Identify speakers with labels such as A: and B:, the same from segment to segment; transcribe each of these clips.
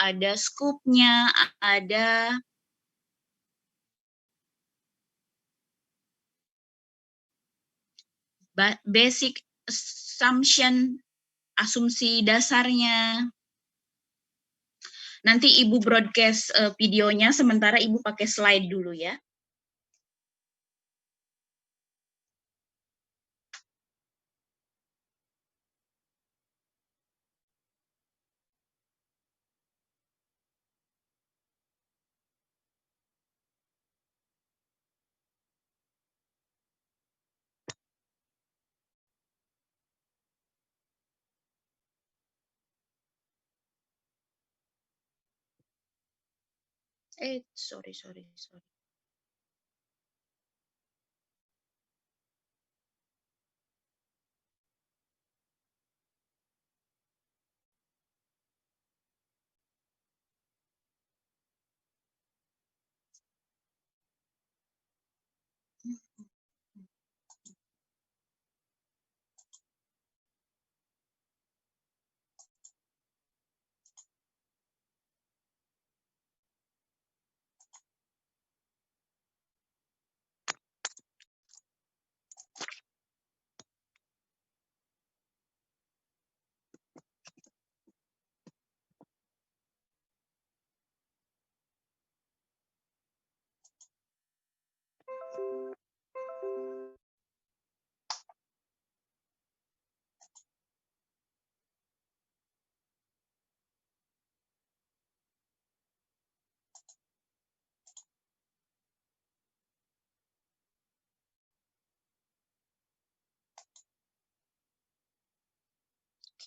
A: ada scoop-nya, ada basic assumption, asumsi dasarnya. Nanti Ibu broadcast videonya, sementara Ibu pakai slide dulu ya. Sorry.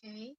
A: Oke.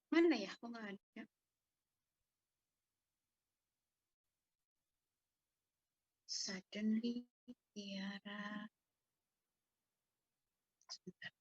A: Mana ya? Kok nggak ada? Suddenly, Tiara. Sebentar.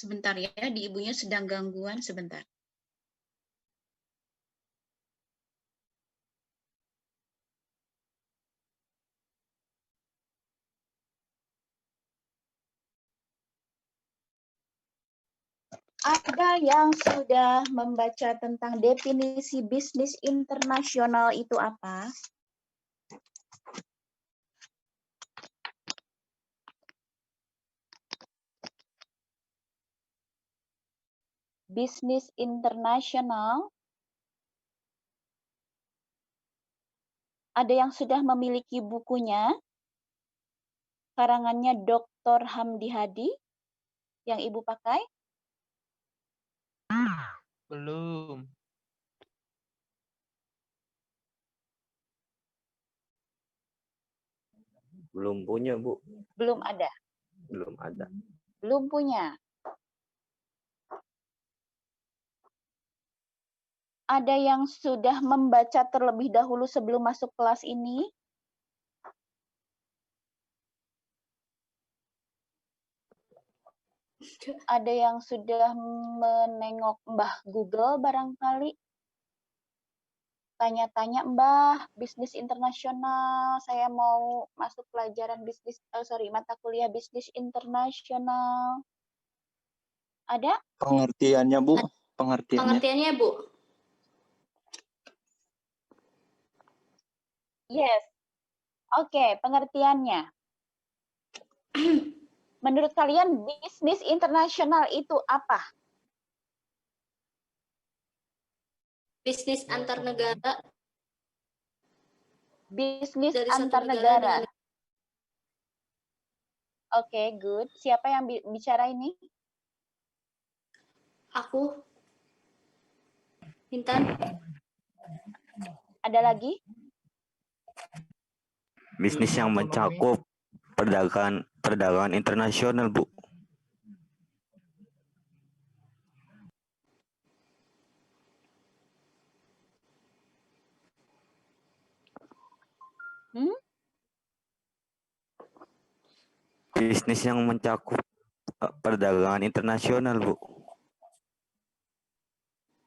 A: Sebentar ya, di ibunya sedang gangguan sebentar. Ada yang sudah membaca tentang definisi bisnis internasional itu apa? Bisnis internasional. Ada yang sudah memiliki bukunya, karangannya Dr. Hamdi Hadi, yang Ibu pakai?
B: Belum.
C: Belum punya, Bu.
A: Belum ada.
C: Belum ada.
A: Belum punya. Ada yang sudah membaca terlebih dahulu sebelum masuk kelas ini? Ada yang sudah menengok Mbah Google barangkali? Tanya-tanya, Mbah, bisnis internasional, saya mau masuk pelajaran mata kuliah bisnis internasional. Ada?
D: Pengertiannya, Bu. Pengertiannya,
E: Bu.
A: Yes. Oke, pengertiannya. Menurut kalian bisnis internasional itu apa?
E: Bisnis antar negara.
A: Bisnis
E: Dari
A: antar
E: satu negara
A: negara.
E: dengan
A: Oke, good. Siapa yang bicara ini?
E: aku. Intan.
A: Ada lagi?
C: Bisnis yang mencakup perdagangan internasional, Bu. Bisnis yang mencakup perdagangan internasional, Bu.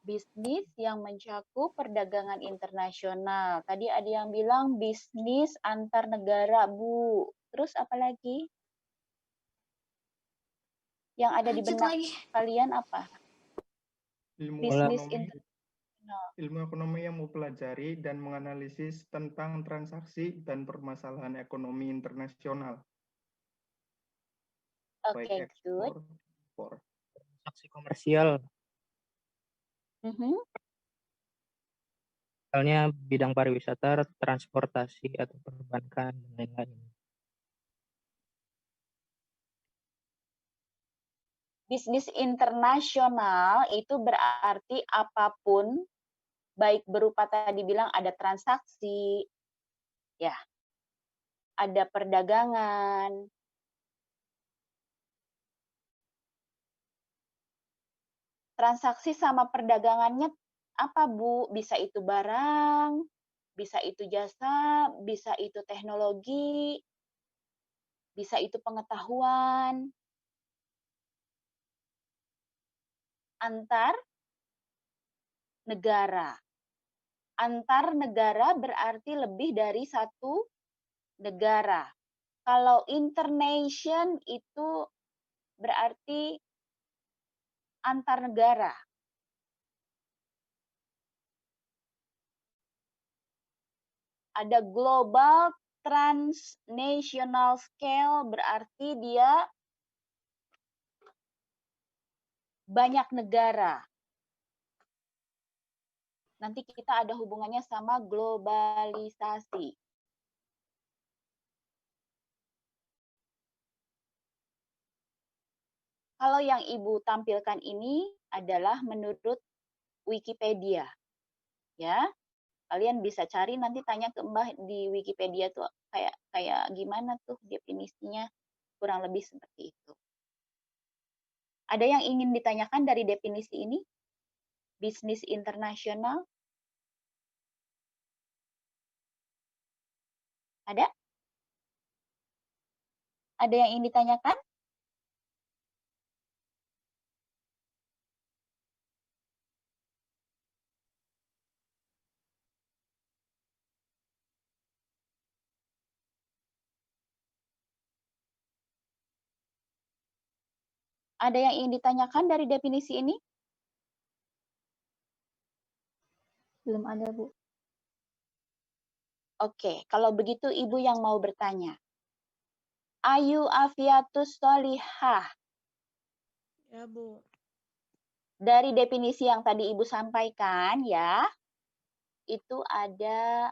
A: Bisnis yang mencakup perdagangan internasional. Tadi ada yang bilang bisnis antar negara, Bu. Terus apa lagi? Yang ada di benak kalian apa? Bisnis internasional.
F: Ilmu ekonomi yang mempelajari dan menganalisis tentang transaksi dan permasalahan ekonomi internasional.
A: Oke, good.
B: Transaksi komersial. Misalnya bidang pariwisata, transportasi, atau perbankan, dan lain-lain.
A: Bisnis internasional itu berarti apapun, baik berupa tadi bilang ada transaksi, ya, ada perdagangan, transaksi sama perdagangannya apa, Bu? Bisa itu barang, bisa itu jasa, bisa itu teknologi, bisa itu pengetahuan. Antar negara. Antar negara berarti lebih dari satu negara. Kalau internation itu berarti antar negara. Ada global transnational scale berarti dia banyak negara. Nanti kita ada hubungannya sama globalisasi. Kalau yang Ibu tampilkan ini adalah menurut Wikipedia. Ya. Kalian bisa cari nanti tanya ke Mbah di Wikipedia tuh kayak gimana tuh definisinya, kurang lebih seperti itu. Ada yang ingin ditanyakan dari definisi ini? Bisnis internasional? Ada? Ada yang ingin ditanyakan? Ada yang ingin ditanyakan dari definisi ini?
G: Belum ada, Bu.
A: Oke, kalau begitu Ibu yang mau bertanya. Ayu afiatus solihah.
H: Ya, Bu.
A: Dari definisi yang tadi Ibu sampaikan ya, itu ada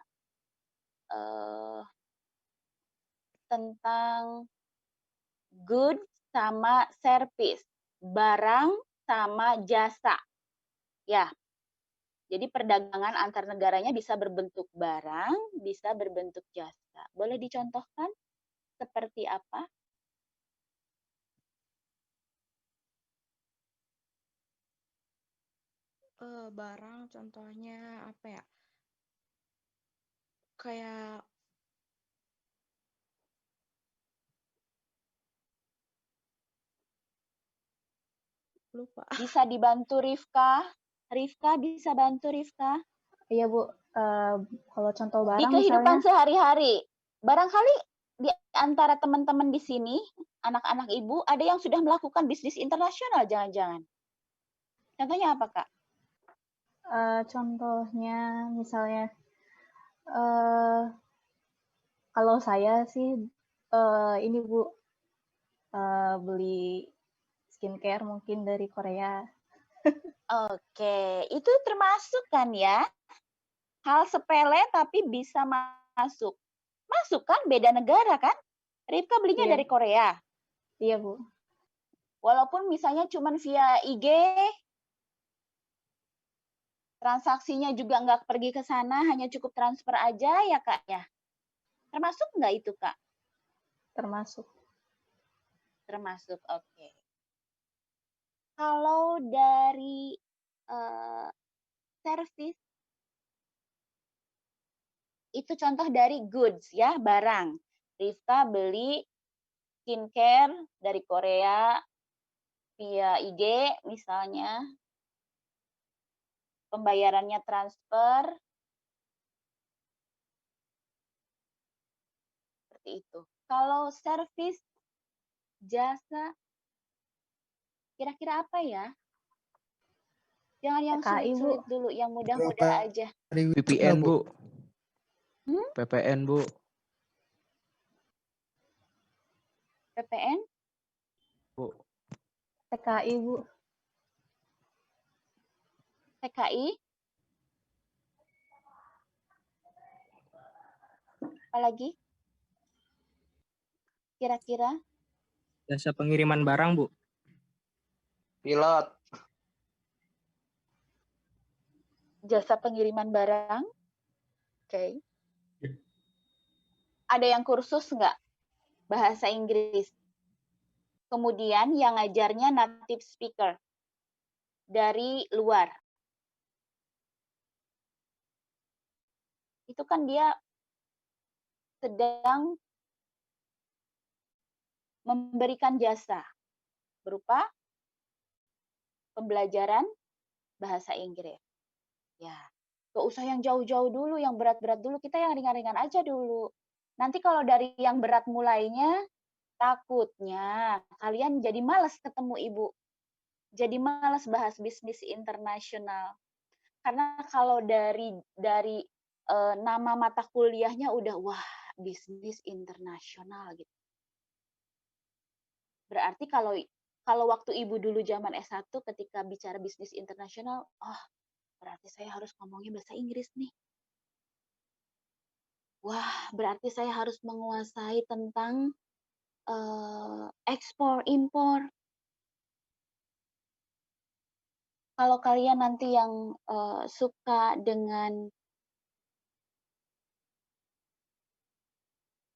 A: tentang good sama service, barang sama jasa. Ya. Jadi perdagangan antar negaranya bisa berbentuk barang, bisa berbentuk jasa. Boleh dicontohkan seperti apa?
H: Barang contohnya apa ya? Kayak lupa.
A: Bisa dibantu Rifka? Rifka bisa bantu Rifka?
G: Iya, Bu. Kalau contoh
A: Di
G: barang
A: kehidupan
G: misalnya,
A: sehari-hari, barangkali di antara teman-teman di sini, anak-anak Ibu, ada yang sudah melakukan bisnis internasional jangan-jangan. Contohnya apa, Kak?
G: contohnya misalnya, kalau saya sih ini, Bu, beli skincare mungkin dari Korea.
A: Oke, itu termasuk kan ya? Hal sepele tapi bisa masuk. Masuk kan? Beda negara kan? Rifka belinya
G: Iya.
A: dari Korea.
G: Iya, Bu.
A: Walaupun misalnya cuma via IG, transaksinya juga nggak pergi ke sana, hanya cukup transfer aja ya Kak ya? Termasuk nggak itu Kak?
G: Termasuk.
A: Termasuk, oke. Kalau dari service, itu contoh dari goods ya, barang. Rifka beli skincare dari Korea via IG misalnya, pembayarannya transfer, seperti itu. Kalau service, jasa, kira-kira apa ya? Jangan yang
G: TKI, Bu.
A: sulit-sulit dulu, yang mudah-mudah aja.
B: VPN, Bu.
A: Hmm?
B: PPN, Bu.
A: PPN?
B: Bu.
G: TKI, Bu.
A: TKI? Apalagi? Kira-kira?
B: Jasa pengiriman barang, Bu.
D: Pilot.
A: Jasa pengiriman barang? Oke. Ada yang kursus nggak? Bahasa Inggris. Kemudian yang ngajarnya native speaker dari luar. Itu kan dia sedang memberikan jasa berupa pembelajaran bahasa Inggris. Ya, gak usah yang jauh-jauh dulu, yang berat-berat dulu, kita yang ringan-ringan aja dulu. Nanti kalau dari yang berat mulainya, takutnya kalian jadi malas ketemu Ibu. Jadi malas bahas bisnis internasional. Karena kalau dari nama mata kuliahnya udah, wah, bisnis internasional gitu. Berarti kalau waktu Ibu dulu zaman S1 ketika bicara bisnis internasional, oh, berarti saya harus ngomongnya bahasa Inggris nih. Wah, berarti saya harus menguasai tentang ekspor, impor. Kalau kalian nanti yang suka dengan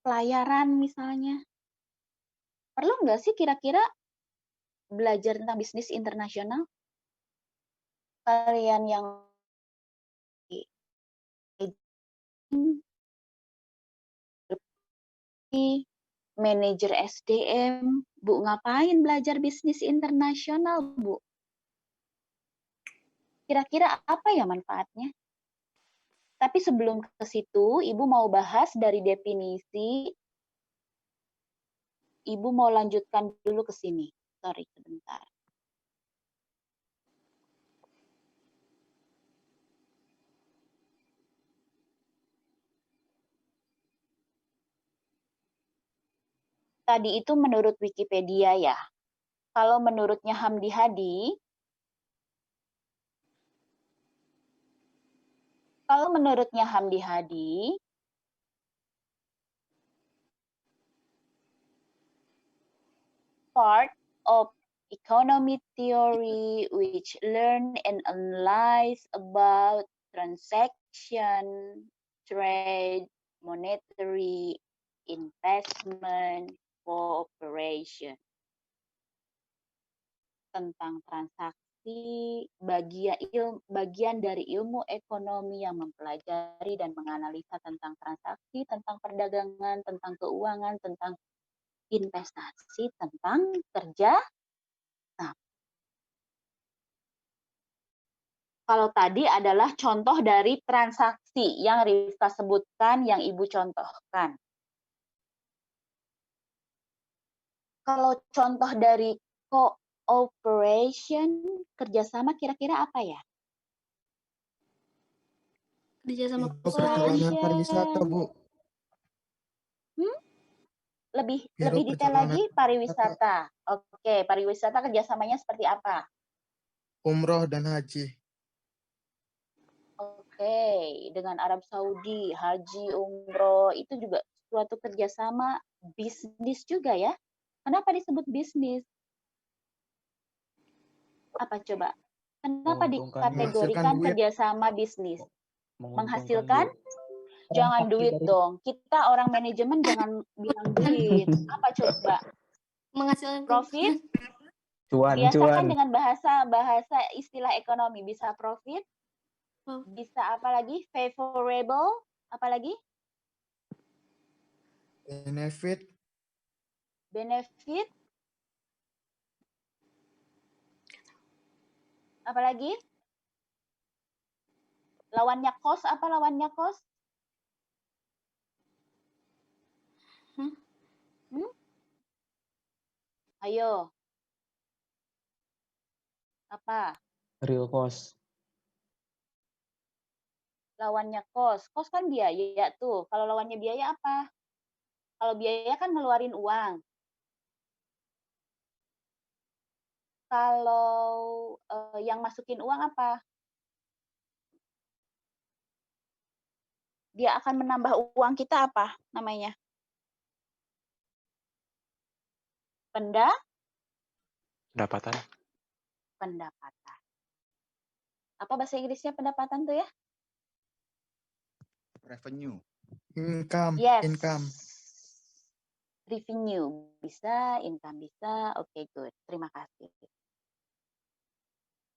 A: pelayaran misalnya, perlu nggak sih kira-kira belajar tentang bisnis internasional? Kalian yang manajer SDM, Bu, ngapain belajar bisnis internasional, Bu? Kira-kira apa ya manfaatnya? Tapi sebelum ke situ, Ibu mau bahas dari definisi, Ibu mau lanjutkan dulu ke sini, Sorry, sebentar. Tadi itu menurut Wikipedia ya. Kalau menurutnya Hamdi Hadi, part of economic theory which learn and analyze about transaction, trade, monetary, investment, cooperation. Tentang transaksi, bagian dari ilmu ekonomi yang mempelajari dan menganalisa tentang transaksi, tentang perdagangan, tentang keuangan, tentang investasi, tentang kerja. Nah, kalau tadi adalah contoh dari transaksi yang Rifka sebutkan, yang Ibu contohkan. Kalau contoh dari cooperation, kerjasama kira-kira apa ya?
E: Kerjasama
A: Perjalanan
I: pariwisata, Bu.
A: Lebih
I: Biro
A: detail
I: perjalanan
A: lagi, pariwisata. Oke, pariwisata kerjasamanya seperti apa?
I: Umroh dan haji.
A: Oke, dengan Arab Saudi, haji, umroh, itu juga suatu kerjasama bisnis juga ya. Kenapa disebut bisnis? Apa coba? Kenapa dikategorikan kerjasama bisnis? Menghasilkan? Jangan duit dong. Kita orang manajemen jangan bilang duit. Apa coba?
E: Menghasilkan
A: Profit?
B: Cuan.
A: Biasakan dengan bahasa istilah ekonomi. Bisa profit, bisa apa lagi? Favorable, apa lagi?
I: Benefit.
A: Benefit. Apa lagi? Lawannya cost, apa lawannya cost? Ayo. Apa?
B: Real cost.
A: Lawannya cost. Cost kan biaya tuh. Kalau lawannya biaya apa? Kalau biaya kan ngeluarin uang. Kalau yang masukin uang apa? Dia akan menambah uang kita apa namanya?
J: Pendapatan.
A: Pendapatan. Apa bahasa Inggrisnya pendapatan tuh ya?
I: Revenue. Income.
A: Yes.
I: Income.
A: Revenue bisa, income bisa. Oke, good. Terima kasih.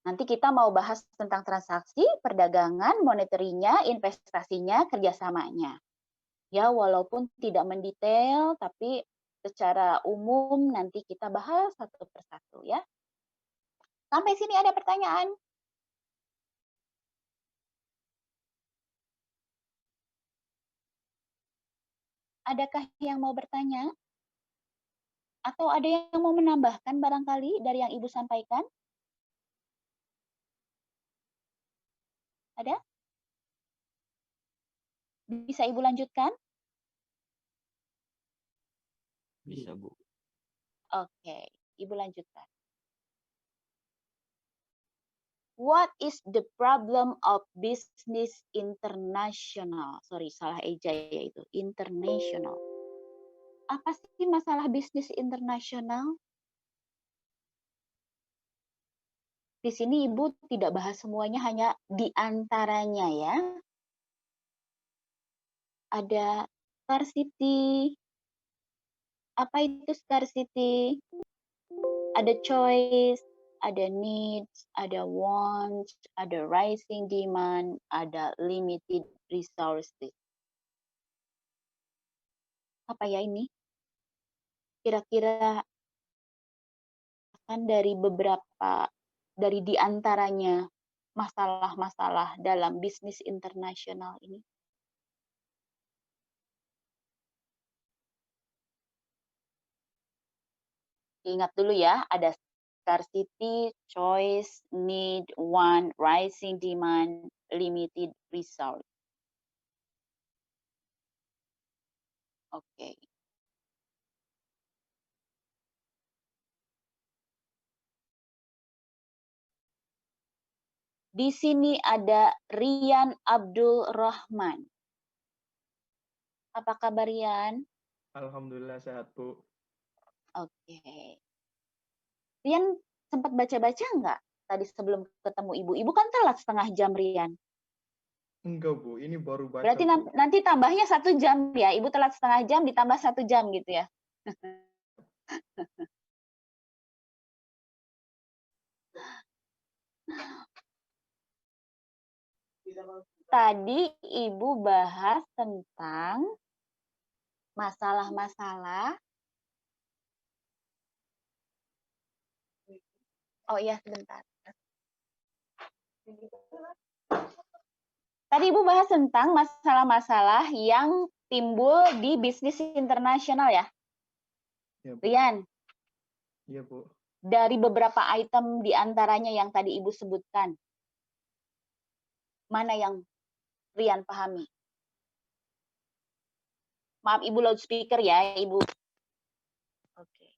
A: Nanti kita mau bahas tentang transaksi, perdagangan, monetary-nya, investasinya, kerjasamanya. Ya, walaupun tidak mendetail, tapi secara umum nanti kita bahas satu persatu ya. Sampai sini ada pertanyaan? Adakah yang mau bertanya? Atau ada yang mau menambahkan barangkali dari yang Ibu sampaikan? Ada? Bisa Ibu lanjutkan?
C: Bisa, Bu.
A: Oke, Ibu lanjutkan. What is the problem of business international? Sorry, salah eja ya itu. International. Apa sih masalah bisnis internasional? Di sini Ibu tidak bahas semuanya, hanya di antaranya ya. Ada scarcity. Apa itu scarcity? Ada choice, ada needs, ada wants, ada rising demand, ada limited resources. Apa ya ini? Kira-kira kan dari beberapa, dari diantaranya masalah-masalah dalam bisnis internasional ini. Ingat dulu ya, ada scarcity, choice, need, want, rising demand, limited result. Oke. Di sini ada Rian Abdul Rahman. Apa kabar Rian?
F: Alhamdulillah sehat, Bu.
A: Oke. Rian sempat baca-baca nggak tadi sebelum ketemu Ibu? Ibu kan telat setengah jam, Rian.
F: Enggak, Bu. Ini baru baca,
A: Berarti
F: Bu.
A: nanti tambahnya 1 jam ya? Ibu telat setengah jam ditambah 1 jam gitu ya? Tadi Ibu bahas tentang masalah-masalah. Oh iya, sebentar. Tadi Ibu bahas tentang masalah-masalah yang timbul di bisnis internasional ya?
F: Ya, Bu.
A: Rian,
F: Iya, Bu.
A: dari beberapa item di antaranya yang tadi Ibu sebutkan, mana yang Rian pahami? Maaf, Ibu loudspeaker ya, Ibu. Oke.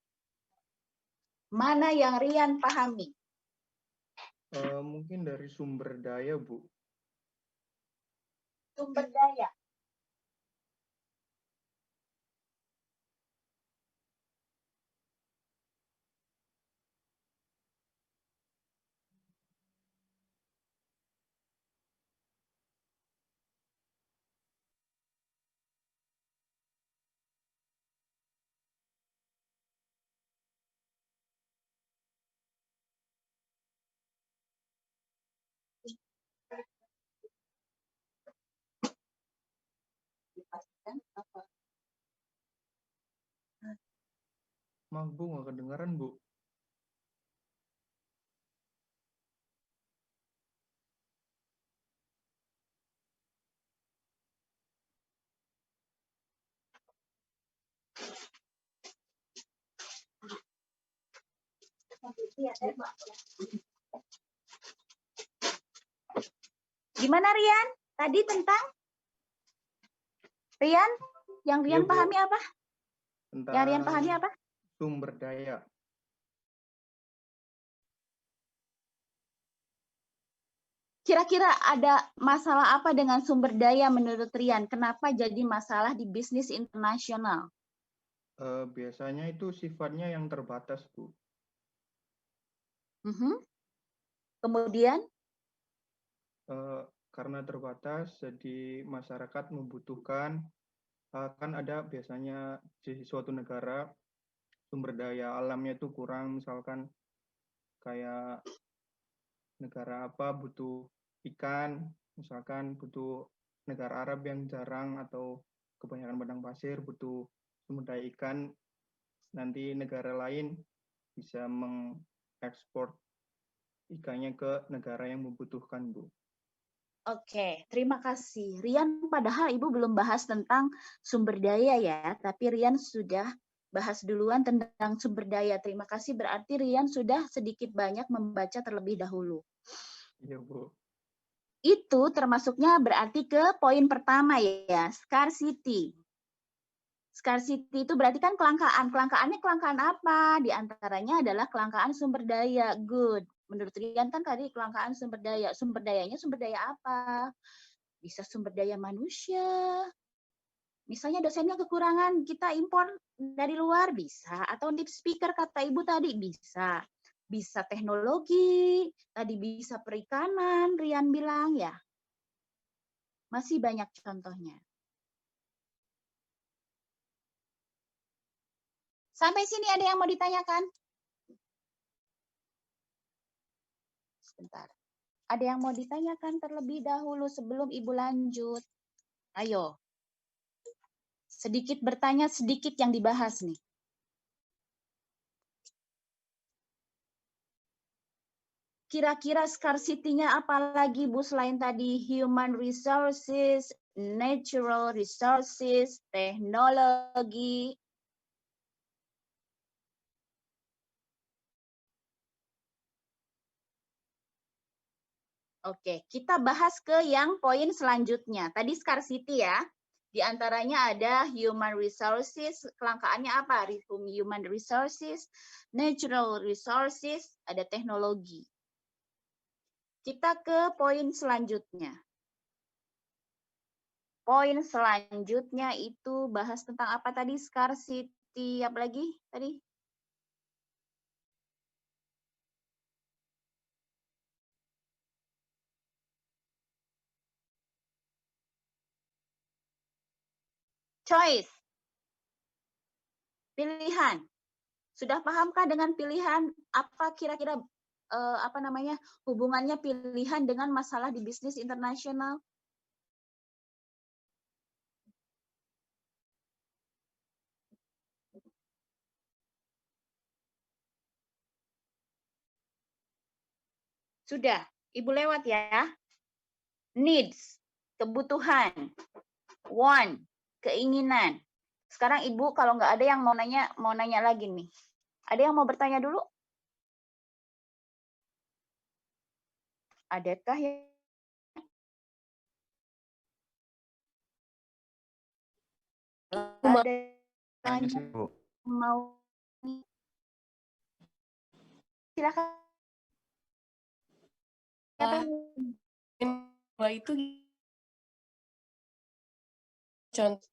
A: Mana yang Rian pahami?
F: Mungkin dari sumber daya, Bu.
A: Sumber daya. Dipastikan apa?
F: Maaf, Bu, nggak kedengaran, Bu.
A: Gimana Rian? Tadi tentang Rian? Yang Rian
F: Iya, Bu.
A: pahami apa?
F: Tentang
A: Yang Rian pahami apa?
F: sumber daya.
A: Kira-kira ada masalah apa dengan sumber daya menurut Rian? Kenapa jadi masalah di bisnis internasional?
F: Biasanya itu sifatnya yang terbatas, Bu.
A: Kemudian?
F: Karena terbatas, jadi masyarakat membutuhkan, kan ada biasanya di suatu negara sumber daya alamnya itu kurang, misalkan kayak negara apa butuh ikan, misalkan butuh negara Arab yang jarang atau kebanyakan padang pasir butuh sumber daya ikan, nanti negara lain bisa mengekspor ikannya ke negara yang membutuhkan, Bu.
A: Oke, terima kasih. Rian, padahal Ibu belum bahas tentang sumber daya ya, tapi Rian sudah bahas duluan tentang sumber daya. Terima kasih, berarti Rian sudah sedikit banyak membaca terlebih dahulu.
F: Iya, Bu.
A: Itu termasuknya berarti ke poin pertama ya, scarcity. Scarcity itu berarti kan kelangkaan. Kelangkaannya kelangkaan apa? Di antaranya adalah kelangkaan sumber daya. Good. Menurut Rian kan tadi kelangkaan sumber daya. Sumber dayanya sumber daya apa? Bisa sumber daya manusia. Misalnya dosennya kekurangan, kita impor dari luar bisa. Atau deep speaker kata Ibu tadi bisa. Bisa teknologi, tadi bisa perikanan, Rian bilang ya. Masih banyak contohnya. Sampai sini ada yang mau ditanyakan? Sebentar. Ada yang mau ditanyakan terlebih dahulu sebelum Ibu lanjut? Ayo. Sedikit bertanya, sedikit yang dibahas nih. Kira-kira scarcity-nya apa lagi, Bu, selain tadi human resources, natural resources, teknologi? Oke, kita bahas ke yang poin selanjutnya. Tadi scarcity ya. Di antaranya ada human resources, kelangkaannya apa? Human resources, natural resources, ada teknologi. Kita ke poin selanjutnya. Poin selanjutnya itu bahas tentang apa tadi? Scarcity, apa lagi tadi? Choice. Pilihan. Sudah pahamkah dengan pilihan? Apa kira-kira hubungannya pilihan dengan masalah di bisnis internasional? Sudah, Ibu lewat ya. Needs, kebutuhan. Want, keinginan. Sekarang Ibu kalau nggak ada yang mau nanya lagi nih. Ada yang mau bertanya dulu? Adakah yang ada yang mau? Silakan.
K: Itu contoh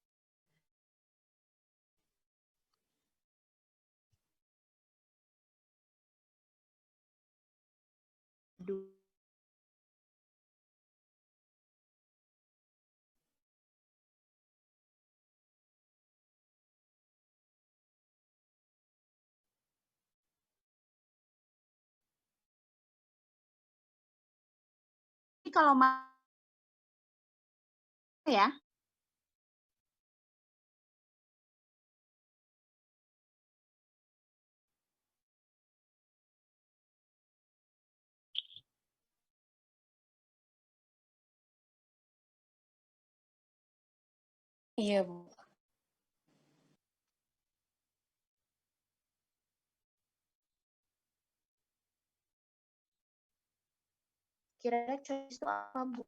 A: Kalau ya.
K: iya, Bu.
A: Kira-kira choice itu apa, Bu?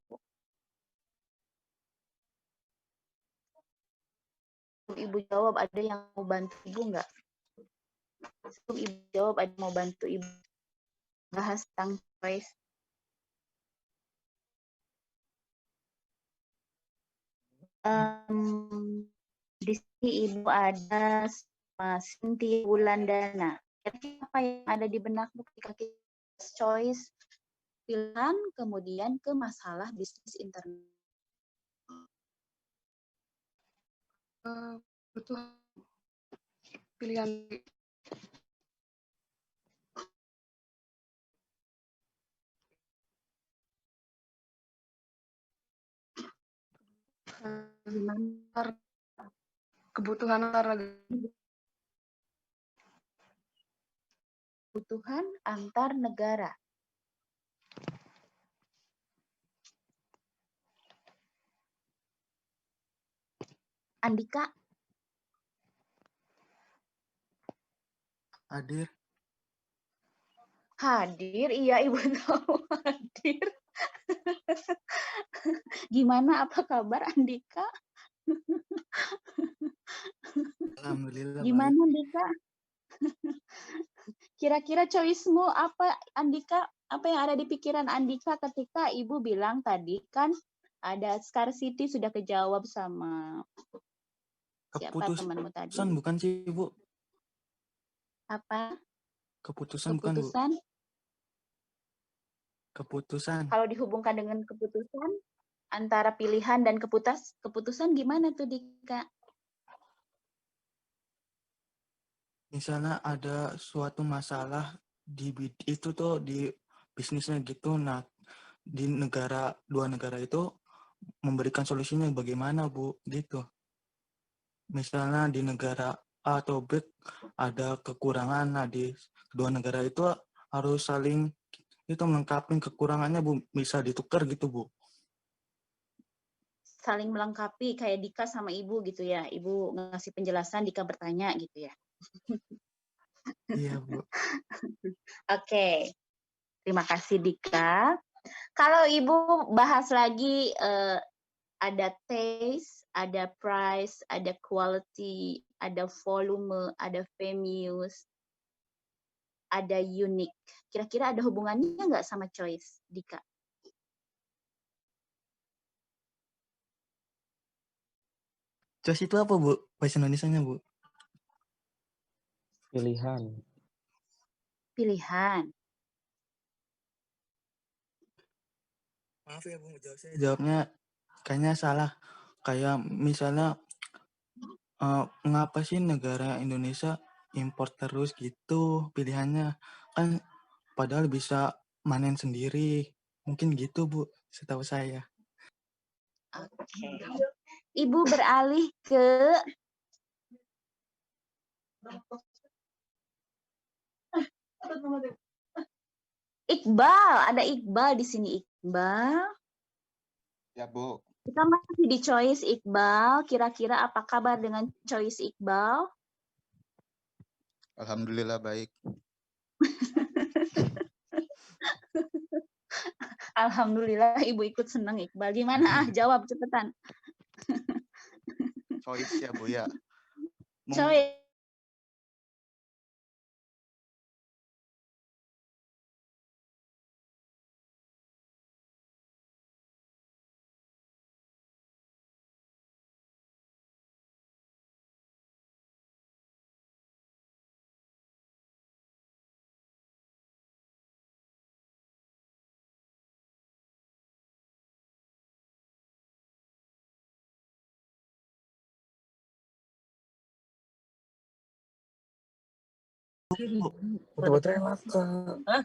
A: Ibu jawab, ada yang mau bantu Ibu nggak? Sebelum Ibu jawab, ada yang mau bantu Ibu bahas tentang choice. Di sini Ibu ada Cynthia Wulandana. Apa yang ada di benakmu ketika kita choice pilihan kemudian ke masalah bisnis internal?
L: Butuh pilihan kebutuhan
A: antar negara. Andika?
I: Hadir.
A: Hadir, iya Ibu tahu hadir. Gimana, apa kabar Andika?
I: Alhamdulillah
A: Gimana
I: baik.
A: Andika? Kira-kira choice-mu apa Andika? Apa yang ada di pikiran Andika ketika Ibu bilang tadi kan ada scarcity sudah kejawab sama siapa temanmu tadi?
I: Keputusan bukan sih, Bu?
A: Apa?
I: Keputusan bukan, Bu? Keputusan.
A: Kalau dihubungkan dengan keputusan antara pilihan dan keputusan gimana tuh Dika?
I: Misalnya ada suatu masalah di itu tuh di bisnisnya gitu, nah di dua negara itu memberikan solusinya bagaimana, Bu, gitu. Misalnya di negara A atau B ada kekurangan, nah di kedua negara itu harus saling itu melengkapi kekurangannya, Bu, bisa ditukar gitu, Bu.
A: Saling melengkapi kayak Dika sama Ibu gitu ya. Ibu ngasih penjelasan, Dika bertanya gitu ya.
I: Iya, Bu.
A: Oke. Terima kasih Dika. Kalau Ibu bahas lagi ada taste, ada price, ada quality, ada volume, ada famous, ada unique. Kira-kira ada hubungannya nggak sama choice, Dika?
I: Choice itu apa, Bu? Bahasa Indonesianya, Bu?
B: Pilihan.
A: Pilihan.
I: Maaf ya, Bu. Saya jawabnya kayaknya salah. Kayak misalnya, ngapa sih negara Indonesia impor terus gitu pilihannya? Kan padahal bisa manen sendiri. Mungkin gitu, Bu, setahu saya.
A: Oke. Ibu beralih ke Iqbal. Ada Iqbal di sini, Iqbal.
K: Ya, Bu.
A: Kita masih di choice Iqbal. Kira-kira apa kabar dengan choice Iqbal?
K: Alhamdulillah baik.
A: Alhamdulillah Ibu ikut senang Iqbal. Gimana? Jawab cepetan.
K: Choice ya, Bu ya.
A: Choice.
M: Udah baterai maka.
A: Hah?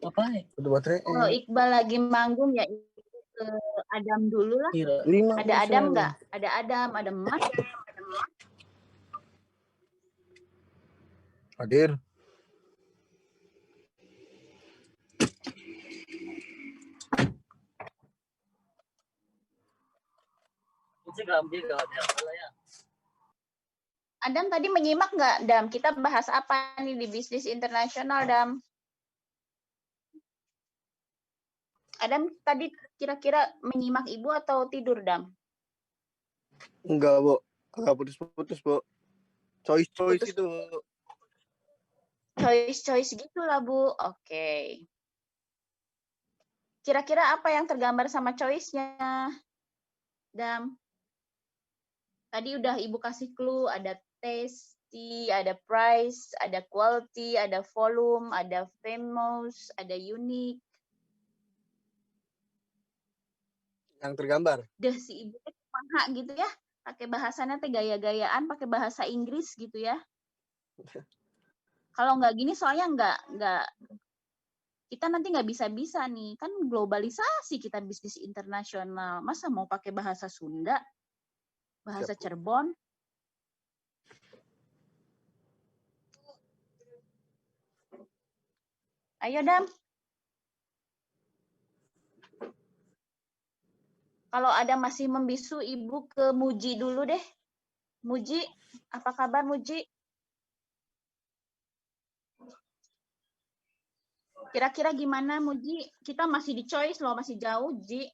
M: Ngapain? Udah baterai.
A: Kalau Iqbal lagi manggung ya ke Adam dulu lah.
M: 5
A: Ada Adam nggak? Ada Adam, ada Mas.
M: Hadir.
A: Adam tadi menyimak nggak, Dam? Kita bahas apa nih di bisnis internasional, Dam? Adam tadi kira-kira menyimak Ibu atau tidur, Dam?
M: Enggak, Bu. Enggak putus-putus, Bu. Choice
A: Putus.
M: itu.
A: Choice gitulah, Bu. Oke. Kira-kira apa yang tergambar sama choice-nya, Dam? Tadi udah Ibu kasih clue, ada tasty, ada price, ada quality, ada volume, ada famous, ada unique.
M: Yang tergambar.
A: Deh si Ibu mahak gitu ya, pakai bahasanya teh gaya-gayaan, pakai bahasa Inggris gitu ya. Kalau nggak gini soalnya nggak kita nanti nggak bisa nih, kan globalisasi kita bisnis internasional, masa mau pakai bahasa Sunda, bahasa Cirebon. Ayo, Dam. Kalau ada masih membisu, Ibu ke Muji dulu deh. Muji, apa kabar Muji? Kira-kira gimana Muji? Kita masih di choice loh, masih jauh, Ji.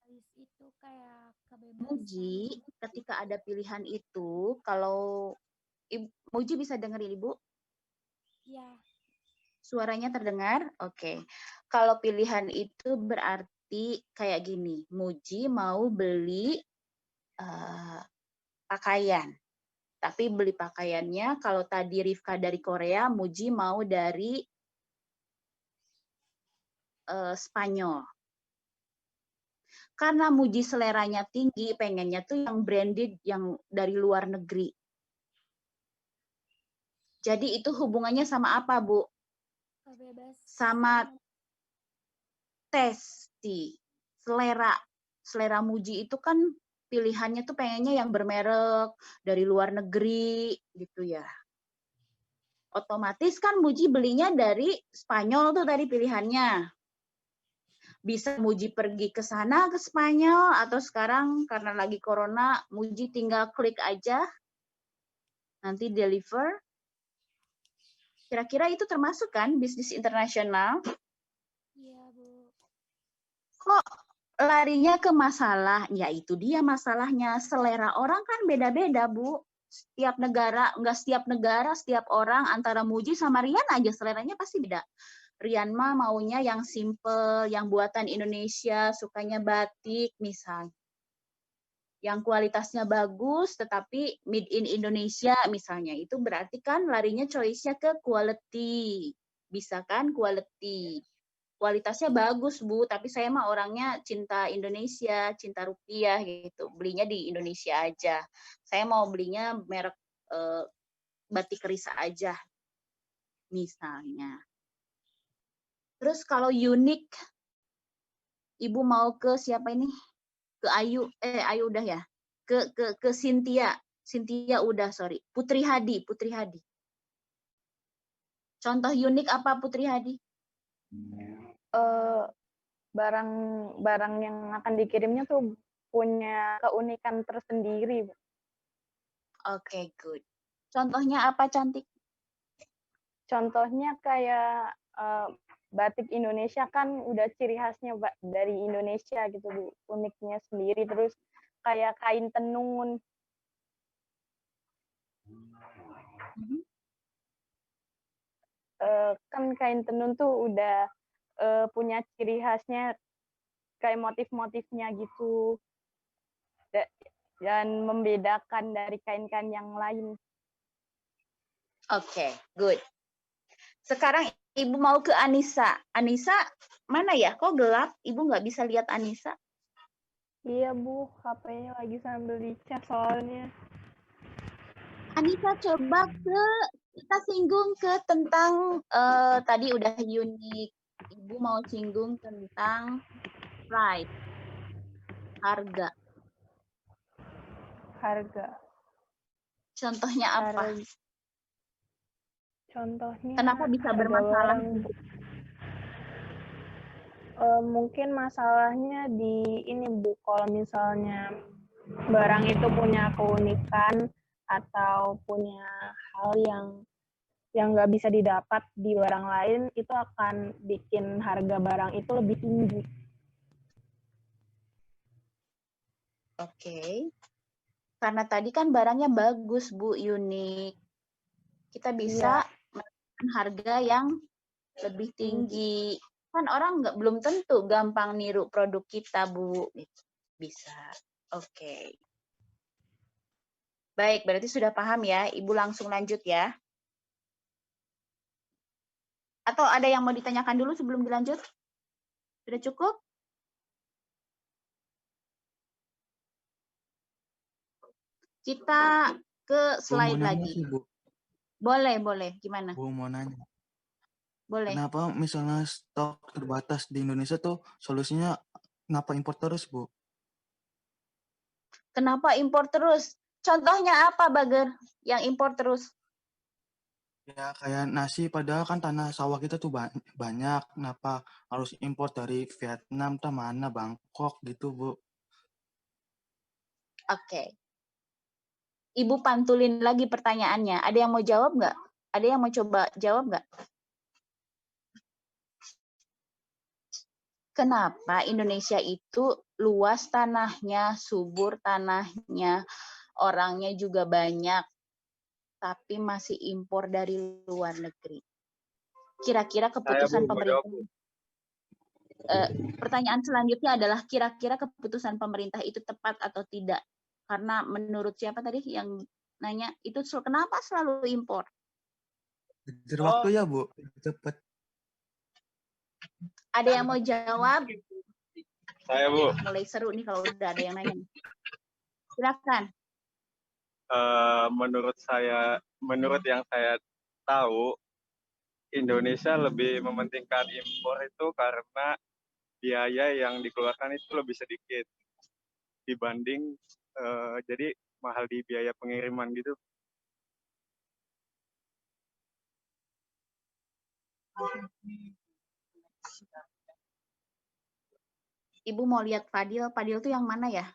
E: Itu kayak kebebasan.
A: Muji, ketika ada pilihan itu, kalau Muji bisa dengerin Ibu?
E: Iya.
A: Suaranya terdengar? Oke. Kalau pilihan itu berarti kayak gini, Muji mau beli pakaian. Tapi beli pakaiannya, kalau tadi Rifka dari Korea, Muji mau dari Spanyol. Karena Muji seleranya tinggi, pengennya tuh yang branded, yang dari luar negeri. Jadi itu hubungannya sama apa, Bu? Sama tasty, selera. Selera Muji itu kan pilihannya tuh pengennya yang bermerek, dari luar negeri, gitu ya. Otomatis kan Muji belinya dari Spanyol tuh tadi pilihannya. Bisa Muji pergi ke sana, ke Spanyol, atau sekarang karena lagi corona, Muji tinggal klik aja, nanti deliver. Kira-kira itu termasuk kan bisnis internasional?
E: Iya, Bu.
A: Kok larinya ke masalah? Ya itu dia masalahnya. Selera orang kan beda-beda, Bu. Setiap negara, enggak setiap negara, setiap orang antara Muji sama Rian aja seleranya pasti beda. Rian mah maunya yang simple, yang buatan Indonesia, sukanya batik misal. Yang kualitasnya bagus tetapi made in Indonesia misalnya. Itu berarti kan larinya choice-nya ke quality. Bisa kan quality. Kualitasnya bagus, Bu, tapi saya mah orangnya cinta Indonesia, cinta rupiah gitu. Belinya di Indonesia aja. Saya mau belinya merek batik Risa aja misalnya. Terus kalau unik, Ibu mau ke siapa ini? Ke Ayu, Ayu udah ya. Ke Cynthia. Cynthia udah, sorry. Putri Hadi. Contoh unik apa Putri Hadi?
G: Barang yang akan dikirimnya tuh punya keunikan tersendiri.
A: Oke, good. Contohnya apa, Cantik?
G: Contohnya kayak batik Indonesia kan udah ciri khasnya dari Indonesia gitu, Bu. Uniknya sendiri. Terus kayak kain tenun. Kan kain tenun tuh udah punya ciri khasnya kayak motif-motifnya gitu. Dan membedakan dari kain-kain yang lain.
A: Oke, good. Sekarang Ibu mau ke Anissa. Anissa, mana ya? Kok gelap? Ibu nggak bisa lihat Anissa.
G: Iya, Bu. HP-nya lagi sambil dicas soalnya.
A: Anissa, coba kita singgung ke tentang tadi udah unik. Ibu mau singgung tentang price, harga. Contohnya apa?
G: Contohnya
A: Kenapa bisa bermasalah?
G: Mungkin masalahnya di ini, Bu, kalau misalnya barang itu punya keunikan atau punya hal yang nggak bisa didapat di barang lain, itu akan bikin harga barang itu lebih tinggi.
A: Oke. Karena tadi kan barangnya bagus, Bu, unik. Kita bisa menekan harga yang lebih tinggi. Kan orang belum tentu gampang niru produk kita, Bu. Bisa. Oke. Baik, berarti sudah paham ya. Ibu langsung lanjut ya. Atau ada yang mau ditanyakan dulu sebelum dilanjut? Sudah cukup? Kita ke slide lagi.
I: Sih, Bu.
A: Boleh. Gimana?
I: Bu mau nanya.
A: Boleh.
I: Kenapa misalnya stok terbatas di Indonesia tuh solusinya kenapa impor terus, Bu?
A: Kenapa impor terus? Contohnya apa, Bager, yang impor terus?
I: Ya kayak nasi, padahal kan tanah sawah kita tuh banyak. Kenapa harus impor dari Vietnam, mana, Bangkok gitu, Bu?
A: Oke. Ibu pantulin lagi pertanyaannya. Ada yang mau jawab nggak? Ada yang mau coba jawab nggak? Kenapa Indonesia itu luas tanahnya, subur tanahnya, orangnya juga banyak, tapi masih impor dari luar negeri? Kira-kira keputusan pemerintah. Pertanyaan selanjutnya adalah kira-kira keputusan pemerintah itu tepat atau tidak? Karena menurut siapa tadi yang nanya, itu kenapa selalu impor?
I: Kejar waktu ya, Bu. Cepet.
A: Ada yang mau jawab?
J: Saya, Bu.
A: Mulai seru nih kalau udah ada yang nanya. Silakan.
J: Menurut yang saya tahu, Indonesia lebih mementingkan impor itu karena biaya yang dikeluarkan itu lebih sedikit dibanding jadi mahal di biaya pengiriman gitu.
A: Ibu mau lihat Fadil. Fadil tuh yang mana ya?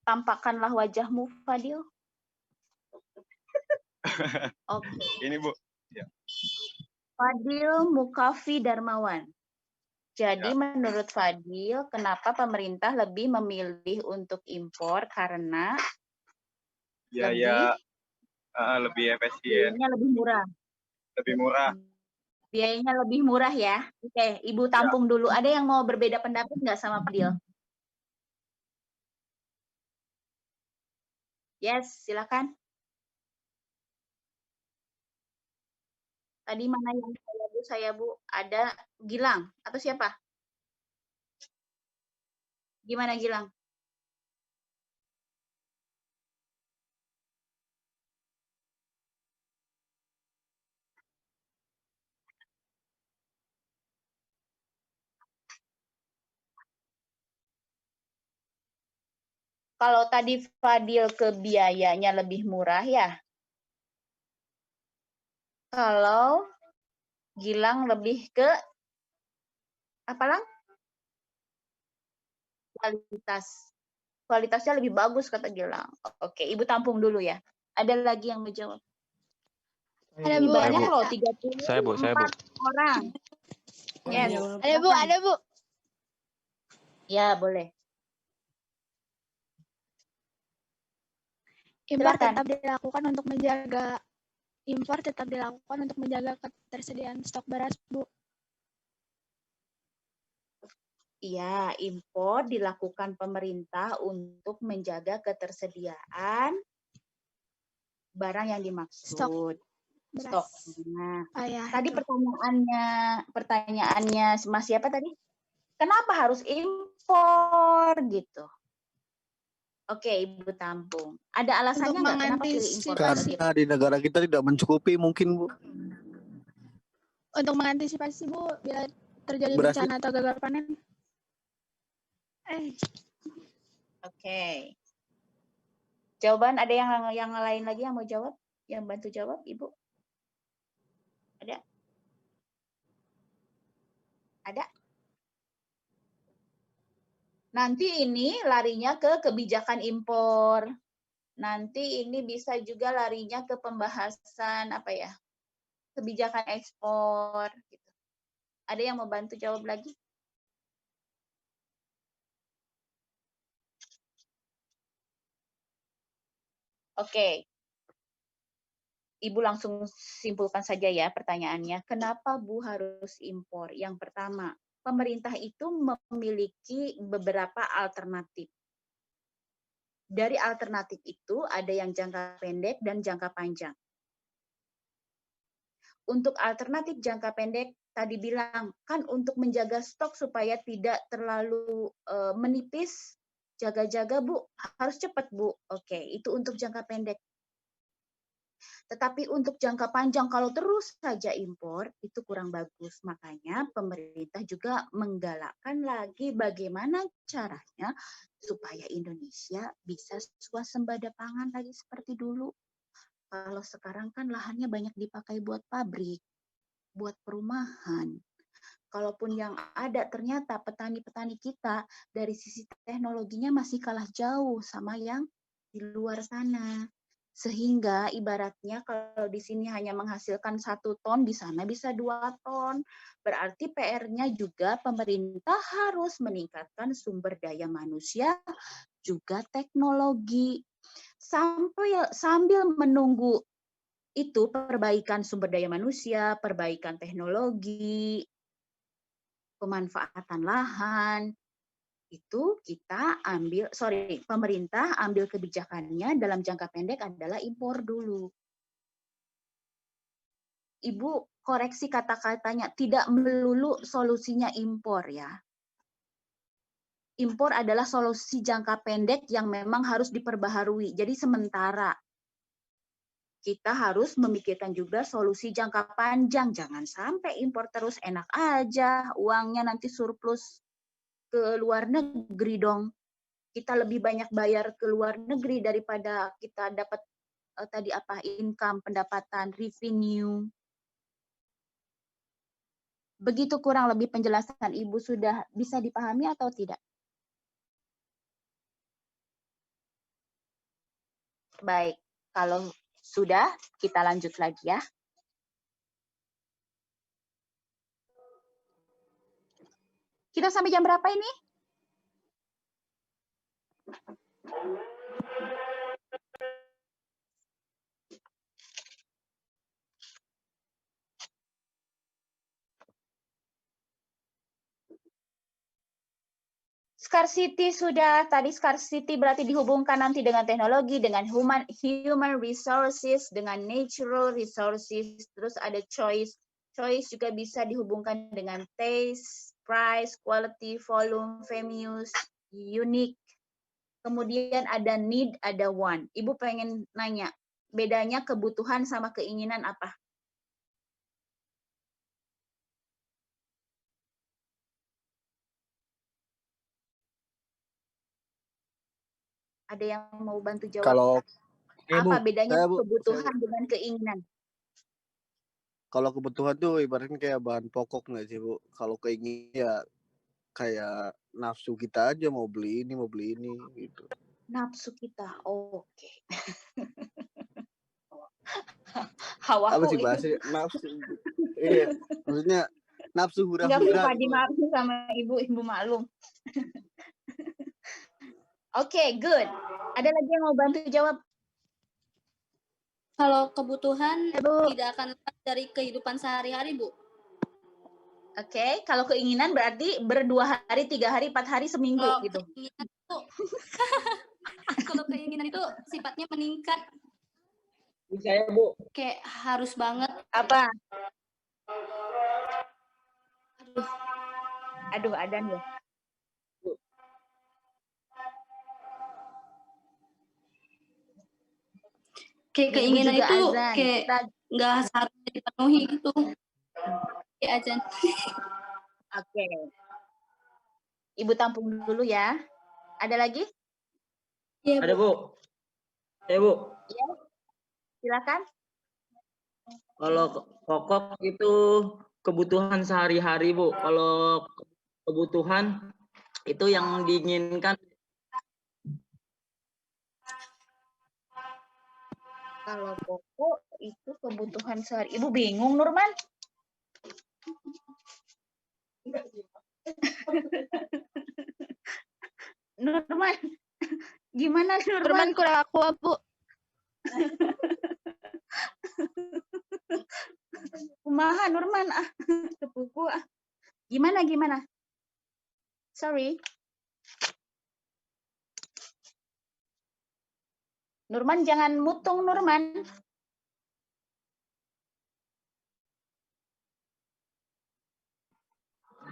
A: Tampakkanlah wajahmu, Fadil. Oke.
J: Ini Bu. Ya.
A: Fadil Mukafi Darmawan. Jadi menurut Fadil, kenapa pemerintah lebih memilih untuk impor? Karena
J: Biaya lebih efisien.
A: biayanya lebih murah.
J: Lebih murah.
A: Biayanya lebih murah ya. Oke, Ibu tampung dulu. Ada yang mau berbeda pendapat nggak sama Fadil? Yes, silakan. Tadi mana yang saya Bu? Ada Gilang atau siapa? Gimana Gilang? Kalau tadi Fadil ke biayanya lebih murah ya. Kalau Gilang lebih ke apa Lang? Kualitas. Kualitasnya lebih bagus kata Gilang. Oke, Ibu tampung dulu ya. Ada lagi yang mau jawab?
E: Ada
A: Ini
E: Bu.
A: banyak
E: Ada.
A: loh,
E: Saya, Bu.
A: 34 orang. Yes.
E: Ada Bu, ada Bu.
A: Ya, boleh.
E: Impor
A: Silakan.
E: tetap dilakukan untuk menjaga ketersediaan stok beras, Bu.
A: Iya, impor dilakukan pemerintah untuk menjaga ketersediaan barang yang dimaksud. Stok. Nah, tadi pertanyaannya Mas siapa tadi? Kenapa harus impor gitu? Oke, Ibu tampung. Ada alasannya nggak kenapa pilih impor?
M: Karena di negara kita tidak mencukupi mungkin, Bu.
E: Untuk mengantisipasi, Bu, bila terjadi bencana atau gagal panen.
A: Oke. Jawaban ada yang lain lagi yang mau jawab? Yang bantu jawab, Ibu? Ada? Ada? Nanti ini larinya ke kebijakan impor. Nanti ini bisa juga larinya ke pembahasan apa ya? Kebijakan ekspor gitu. Ada yang mau bantu jawab lagi? Oke. Ibu langsung simpulkan saja ya pertanyaannya. Kenapa Bu harus impor? Yang pertama, pemerintah itu memiliki beberapa alternatif. Dari alternatif itu ada yang jangka pendek dan jangka panjang. Untuk alternatif jangka pendek, tadi bilang, kan untuk menjaga stok supaya tidak terlalu menipis, jaga-jaga Bu, harus cepat Bu. Oke, itu untuk jangka pendek. Tetapi untuk jangka panjang, kalau terus saja impor, itu kurang bagus. Makanya pemerintah juga menggalakkan lagi bagaimana caranya supaya Indonesia bisa swasembada pangan lagi seperti dulu. Kalau sekarang kan lahannya banyak dipakai buat pabrik, buat perumahan. Kalaupun yang ada ternyata petani-petani kita dari sisi teknologinya masih kalah jauh sama yang di luar sana. Sehingga ibaratnya kalau di sini hanya menghasilkan 1 ton, di sana bisa 2 ton. Berarti PR-nya juga pemerintah harus meningkatkan sumber daya manusia, juga teknologi. Sambil menunggu itu perbaikan sumber daya manusia, perbaikan teknologi, pemanfaatan lahan, itu pemerintah ambil kebijakannya dalam jangka pendek adalah impor dulu. Ibu koreksi kata-katanya, tidak melulu solusinya impor ya. Impor adalah solusi jangka pendek yang memang harus diperbaharui. Jadi sementara kita harus memikirkan juga solusi jangka panjang. Jangan sampai impor terus, enak aja, uangnya nanti surplus ke luar negeri dong. Kita lebih banyak bayar ke luar negeri daripada kita dapat income, pendapatan, revenue. Begitu kurang lebih penjelasan Ibu, sudah bisa dipahami atau tidak? Baik, kalau sudah, kita lanjut lagi ya. Kita sampai jam berapa ini? Scarcity sudah, tadi scarcity berarti dihubungkan nanti dengan teknologi, dengan human resources, dengan natural resources, terus ada choice. Choice juga bisa dihubungkan dengan taste, price, quality, volume, venues, unique. Kemudian ada need, ada want. Ibu pengen nanya, bedanya kebutuhan sama keinginan apa? Ada yang mau bantu jawab?
M: Kalau
A: Apa bedanya
M: saya, Bu,
A: kebutuhan dengan keinginan?
M: kalau kebutuhan tuh ibaratnya kayak bahan pokok nggak sih, Bu? Kalau keinginan ya kayak nafsu kita aja mau beli ini gitu.
A: Nafsu kita, oke.
M: Apa sih
A: Hawahu itu.
M: bahasanya nafsu? Iya, maksudnya nafsu
A: Enggak
M: hura-hura
A: apa-apa,
M: gitu.
A: dimaafin sama ibu maklum. Oke, good. Ada lagi yang mau bantu jawab?
N: Kalau kebutuhan
A: Bu.
N: tidak akan lepas dari kehidupan sehari-hari, Bu.
A: Oke, kalau keinginan berarti berdua hari, 3 hari, 4 hari, seminggu
N: Kalau
A: gitu.
N: keinginan itu, kalau keinginan itu sifatnya meningkat.
O: Saya, Bu.
N: Kayak harus banget.
A: Apa?
N: Aduh.
A: Aduh, adan ya.
N: Kayak keinginan itu kayak nggak seharusnya dipenuhi gitu. Kayak azan.
A: Oke. Ibu tampung dulu ya. Ada lagi?
N: Ya,
O: Ada, Bu. Ya, Bu.
A: Ya. Silakan.
O: Kalau pokok itu kebutuhan sehari-hari, Bu. Kalau kebutuhan itu yang diinginkan.
A: Kalau pokok itu kebutuhan sehari. Ibu bingung, Nurman? Nurman, gimana Nurman?
E: Nurman kurang aku, Bu.
A: Kumaha Nurman tepuku Gimana? Sorry. Nurman jangan mutung Nurman.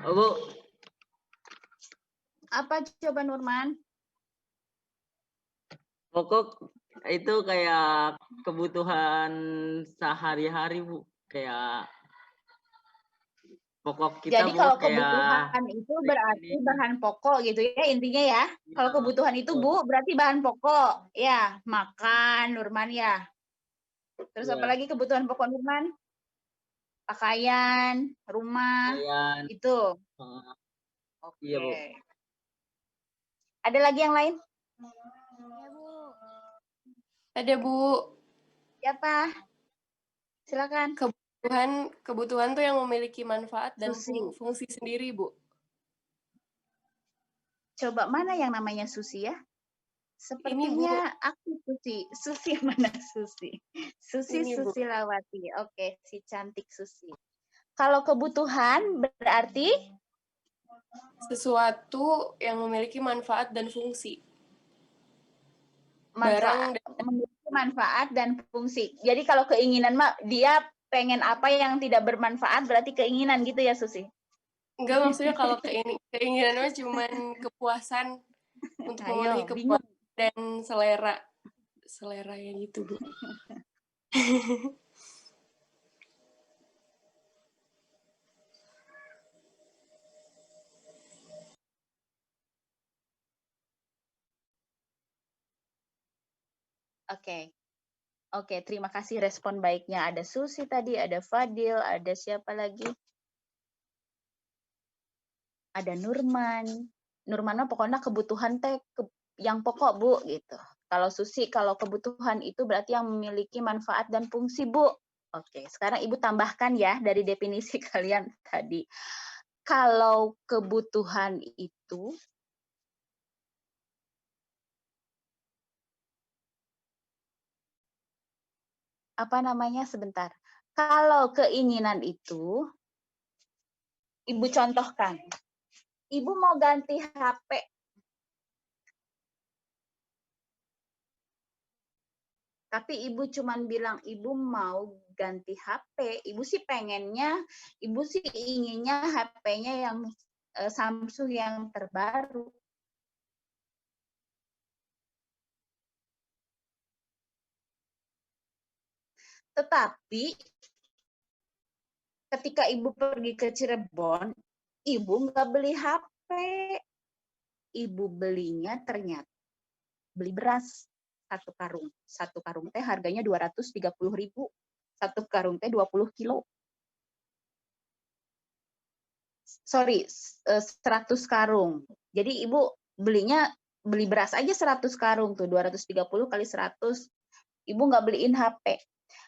O: Oh, Bu.
A: Apa coba Nurman?
O: Pokok itu kayak kebutuhan sehari-hari, Bu. Kayak pokok kita.
A: Jadi
O: Bu,
A: kalau
O: kayak
A: kebutuhan itu berarti bahan pokok gitu ya intinya ya. Kalau kebutuhan itu Bu berarti bahan pokok ya, makan Nurman ya. Terus
O: ya.
A: apalagi kebutuhan pokok Nurman? Pakaian, rumah, itu. Oke.
O: Iya, Bu.
A: Ada lagi yang lain?
P: Ada, Bu.
A: Siapa? Silakan.
P: Kebutuhan tuh yang memiliki manfaat dan fungsi sendiri, Bu.
A: Coba mana yang namanya Susi ya? Sepertinya aku Susi. Susi mana Susi? Susi
P: Ini, Bu.
A: Susilawati. Oke, si cantik Susi. Kalau kebutuhan berarti
P: sesuatu yang memiliki manfaat dan fungsi.
A: Memiliki manfaat dan fungsi. Jadi kalau keinginan mah dia pengen apa yang tidak bermanfaat berarti keinginan gitu ya Susi?
P: Enggak, maksudnya kalau keinginan mah cuman kepuasan untuk memenuhi kepuasan dan seleranya gitu, Bu.
A: Oke, terima kasih respon baiknya. Ada Susi tadi, ada Fadil, ada siapa lagi? Ada Nurman. Nurman mah pokoknya kebutuhan teh yang pokok, Bu, gitu. Kalau Susi, kalau kebutuhan itu berarti yang memiliki manfaat dan fungsi, Bu. Oke, sekarang Ibu tambahkan ya dari definisi kalian tadi. Kalau kebutuhan itu apa namanya sebentar. Kalau keinginan itu, Ibu contohkan. Ibu mau ganti HP. Tapi Ibu cuman bilang Ibu mau ganti HP. Ibu sih pengennya, Ibu sih inginnya HP-nya yang Samsung yang terbaru. Tetapi ketika Ibu pergi ke Cirebon, Ibu nggak beli HP. Ibu belinya ternyata beli beras satu karung. Satu karung teh harganya 230.000. Satu karung teh 20 kilo. Sorry, 100 karung. Jadi Ibu beli beras aja 100 karung tuh, 230 kali 100. Ibu nggak beliin HP.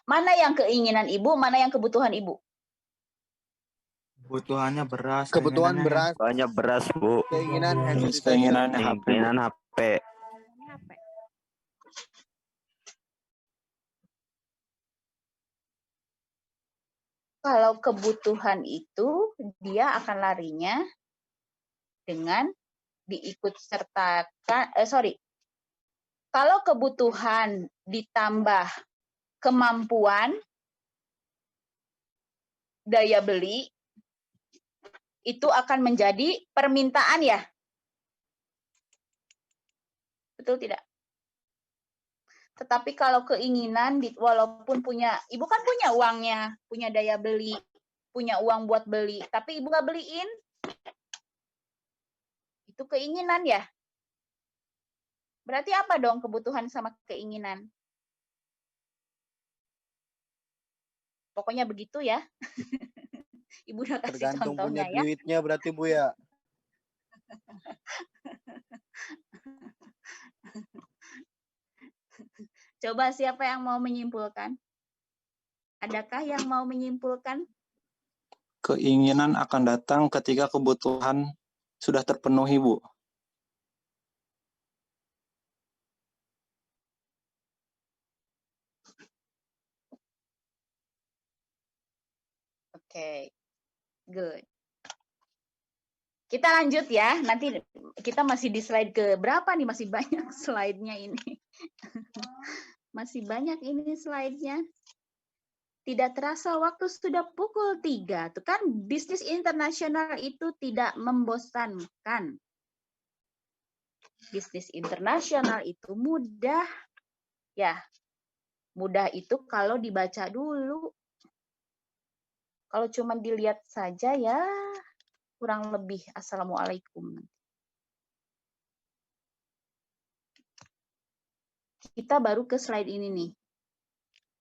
A: Mana yang keinginan Ibu, mana yang kebutuhan Ibu?
I: Kebutuhannya beras.
M: Kebutuhan beras.
C: Banyak beras, Bu.
M: Keinginan handset itu aja.
C: Keinginan HP.
A: Kalau kebutuhan itu, dia akan larinya dengan diikut sertakan, kalau kebutuhan ditambah kemampuan daya beli, itu akan menjadi permintaan ya? Betul tidak? Tetapi kalau keinginan, walaupun punya, Ibu kan punya uangnya, punya daya beli, punya uang buat beli, tapi Ibu nggak beliin, itu keinginan ya? Berarti apa dong kebutuhan sama keinginan? Pokoknya begitu ya. Ibu udah kasih
M: Tergantung punya
A: contohnya ya.
M: duitnya berarti Bu ya.
A: Coba siapa yang mau menyimpulkan? Adakah yang mau menyimpulkan?
J: Keinginan akan datang ketika kebutuhan sudah terpenuhi, Bu.
A: Oke, good. Kita lanjut ya, nanti kita masih di slide ke berapa nih, masih banyak slide-nya ini. Masih banyak ini slide-nya. Tidak terasa waktu sudah pukul 3. Tuh kan bisnis internasional itu tidak membosankan. Bisnis internasional itu mudah. Ya, mudah itu kalau dibaca dulu. Kalau cuma dilihat saja ya kurang lebih. Assalamualaikum. Kita baru ke slide ini nih.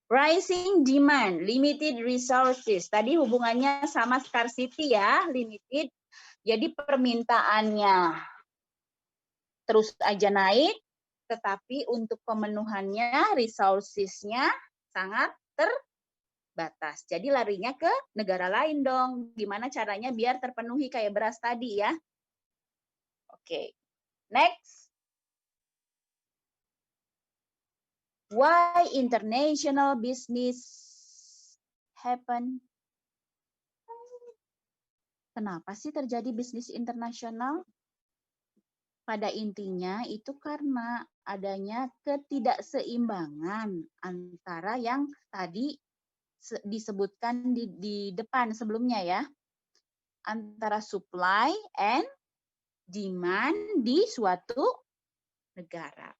A: Rising demand, limited resources. Tadi hubungannya sama scarcity ya, limited. Jadi permintaannya terus aja naik, tetapi untuk pemenuhannya, resources-nya sangat terbatas. Jadi larinya ke negara lain dong. Gimana caranya biar terpenuhi kayak beras tadi ya. Oke, next. Why international business happen? Kenapa sih terjadi bisnis internasional? Pada intinya itu karena adanya ketidakseimbangan antara yang tadi disebutkan di depan sebelumnya ya. Antara supply and demand di suatu negara.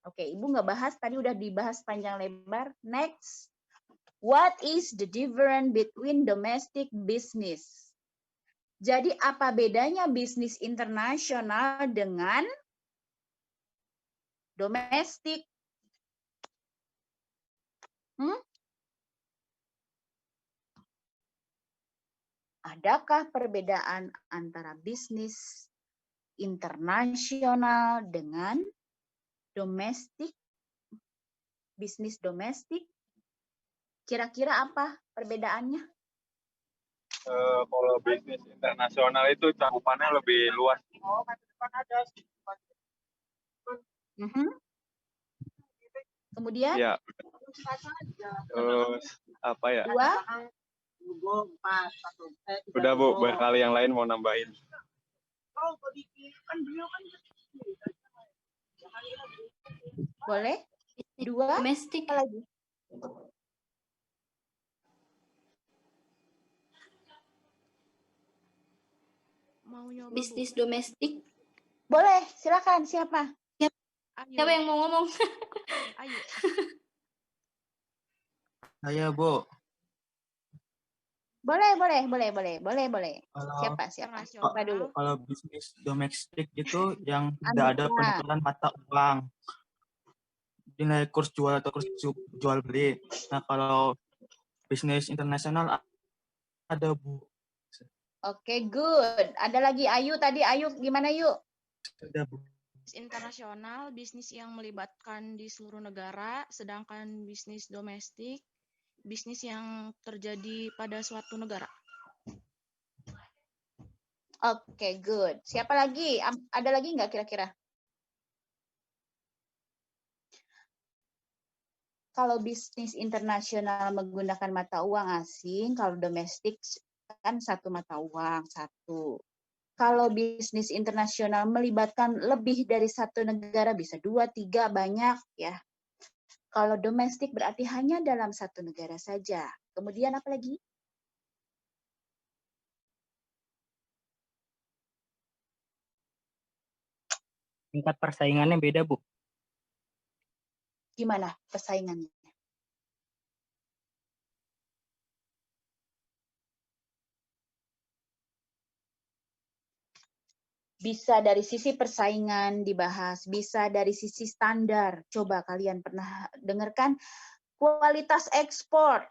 A: Oke, Ibu nggak bahas, tadi udah dibahas panjang lebar. Next, what is the difference between domestic business? Jadi apa bedanya bisnis internasional dengan domestik? Adakah perbedaan antara bisnis internasional dengan domestik, bisnis domestik. Kira-kira apa perbedaannya?
J: Kalau bisnis internasional itu cakupannya lebih luas.
A: Kemudian?
J: Ya. Terus apa ya?
A: 2.
J: Udah Bu, barangkali yang lain mau nambahin.
A: Boleh? 2.
N: Domestik.
A: Apa lagi?
H: Mau nyoba,
N: Bisnis
H: Bu?
N: domestik.
A: Boleh, silakan. Siapa?
N: Siapa yang mau ngomong?
H: Ayo.
I: Saya, Bu.
A: Boleh.
I: Kalau
A: Siapa dulu?
I: kalau bisnis domestik itu yang tidak ada penukaran mata uang, nilai kurs jual atau kurs jual beli. Nah, kalau bisnis internasional ada, Bu.
A: Oke, good. Ada lagi Ayu tadi. Ayu gimana, Yuk?
I: Ada, Bu.
H: Internasional, bisnis yang melibatkan di seluruh negara, sedangkan bisnis domestik, bisnis yang terjadi pada suatu negara.
A: Oke, good. Siapa lagi? Ada lagi nggak kira-kira? Kalau bisnis internasional menggunakan mata uang asing, kalau domestik kan satu mata uang, satu. Kalau bisnis internasional melibatkan lebih dari satu negara, bisa 2, 3, banyak ya. Kalau domestik berarti hanya dalam satu negara saja. Kemudian apa lagi?
B: Tingkat persaingannya beda, Bu.
A: Gimana persaingannya? Bisa dari sisi persaingan dibahas, bisa dari sisi standar. Coba kalian pernah dengarkan kualitas ekspor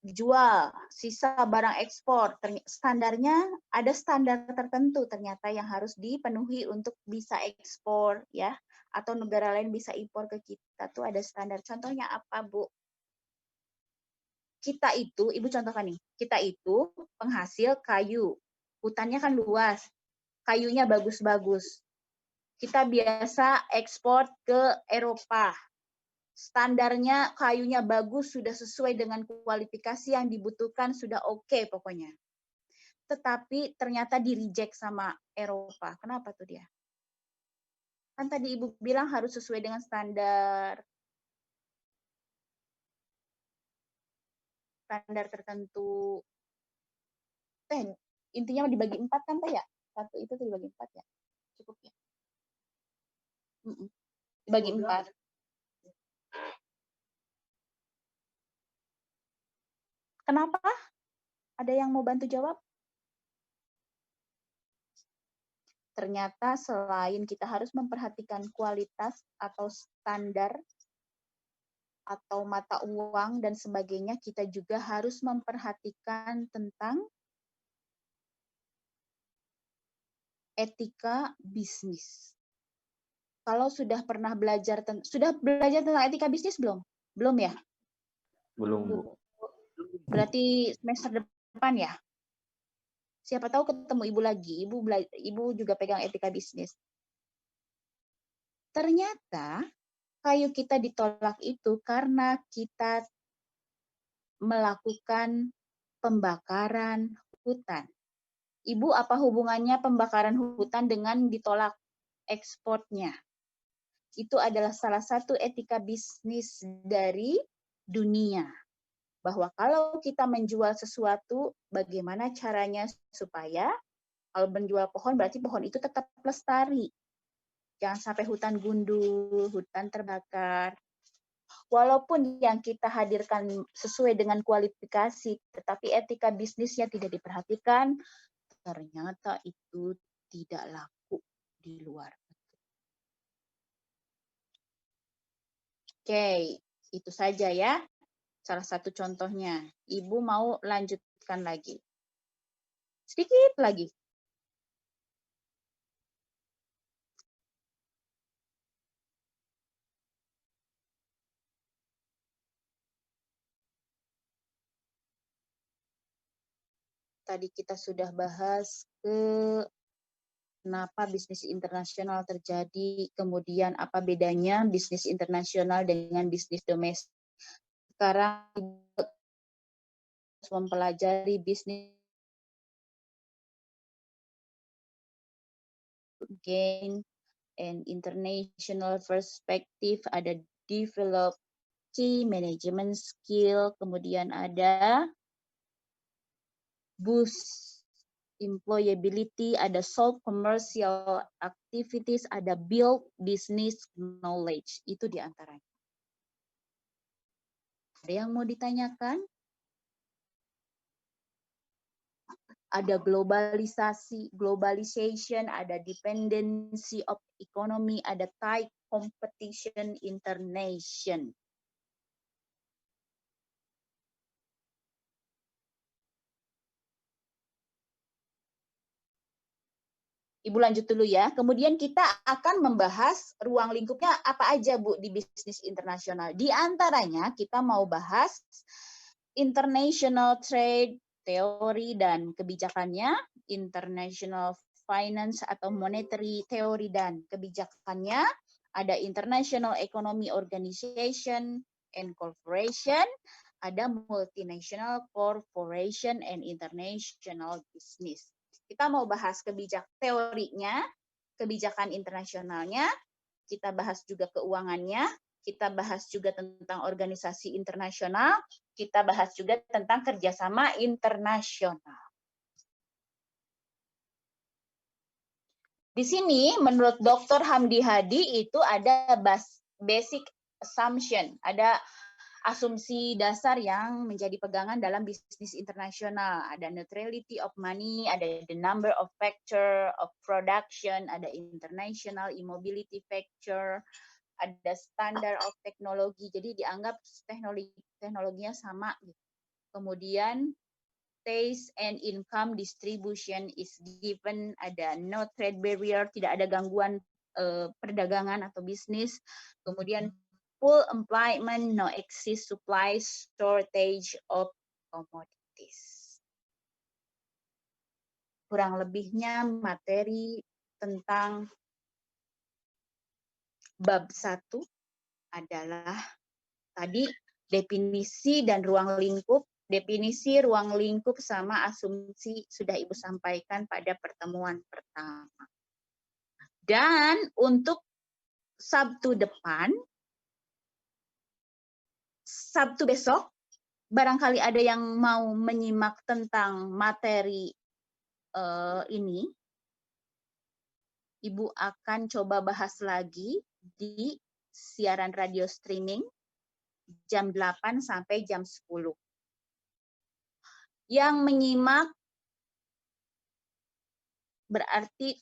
A: dijual, sisa barang ekspor, standarnya ada standar tertentu ternyata yang harus dipenuhi untuk bisa ekspor ya, atau negara lain bisa impor ke kita tuh ada standar. Contohnya apa, Bu? Kita itu, Ibu contohkan nih, kita itu penghasil kayu, hutannya kan luas, kayunya bagus-bagus. Kita biasa ekspor ke Eropa. Standarnya kayunya bagus, sudah sesuai dengan kualifikasi yang dibutuhkan, sudah oke pokoknya. Tetapi ternyata di-reject sama Eropa. Kenapa tuh dia? Kan tadi Ibu bilang harus sesuai dengan standar tertentu. Intinya dibagi 4 kan Teh ya? Satu itu dibagi 4 ya? Cukup ya? Dibagi 4. Kenapa? Ada yang mau bantu jawab? Ternyata selain kita harus memperhatikan kualitas atau standar atau mata uang dan sebagainya, kita juga harus memperhatikan tentang etika bisnis. Kalau sudah pernah belajar tentang etika bisnis belum? Belum ya?
C: Belum, Bu.
A: Berarti semester depan ya? Siapa tahu ketemu Ibu lagi, Ibu juga pegang etika bisnis. Ternyata kayu kita ditolak itu karena kita melakukan pembakaran hutan. Ibu, apa hubungannya pembakaran hutan dengan ditolak ekspornya? Itu adalah salah satu etika bisnis dari dunia. Bahwa kalau kita menjual sesuatu, bagaimana caranya supaya kalau menjual pohon, berarti pohon itu tetap lestari. Jangan sampai hutan gundul, hutan terbakar. Walaupun yang kita hadirkan sesuai dengan kualifikasi, tetapi etika bisnisnya tidak diperhatikan, ternyata itu tidak laku di luar. Oke, itu saja ya. Salah satu contohnya. Ibu mau lanjutkan lagi. Sedikit lagi. tadi kita sudah bahas kenapa bisnis internasional terjadi, kemudian apa bedanya bisnis internasional dengan bisnis domestik. Sekarang mempelajari bisnis gain and international perspective, ada develop key management skill, kemudian ada boost employability, ada solve commercial activities, ada build business knowledge. Itu diantaranya. Ada yang mau ditanyakan? Ada globalization, ada dependency of economy, ada tight competition internation. Ibu lanjut dulu ya. Kemudian kita akan membahas ruang lingkupnya apa aja, Bu, di bisnis internasional. Di antaranya kita mau bahas international trade, teori dan kebijakannya, international finance atau monetary teori dan kebijakannya, ada international economy organization and corporation, ada multinational corporation and international business. Kita mau bahas teorinya, kebijakan internasionalnya, kita bahas juga keuangannya, kita bahas juga tentang organisasi internasional, kita bahas juga tentang kerjasama internasional. Di sini menurut Dr. Hamdi Hadi itu ada basic assumption, ada asumsi dasar yang menjadi pegangan dalam bisnis internasional. Ada neutrality of money, ada the number of factor of production, ada international immobility factor, ada standard of technology. Jadi dianggap teknologinya sama. Kemudian taste and income distribution is given, ada no trade barrier, tidak ada gangguan perdagangan atau bisnis. Kemudian full employment, no excess supply, shortage of commodities. Kurang lebihnya materi tentang bab 1 adalah tadi definisi dan ruang lingkup. Definisi ruang lingkup sama asumsi sudah Ibu sampaikan pada pertemuan pertama. Dan untuk Sabtu depan, Sabtu besok, barangkali ada yang mau menyimak tentang materi ini, Ibu akan coba bahas lagi di siaran radio streaming jam 8 sampai jam 10. Yang menyimak berarti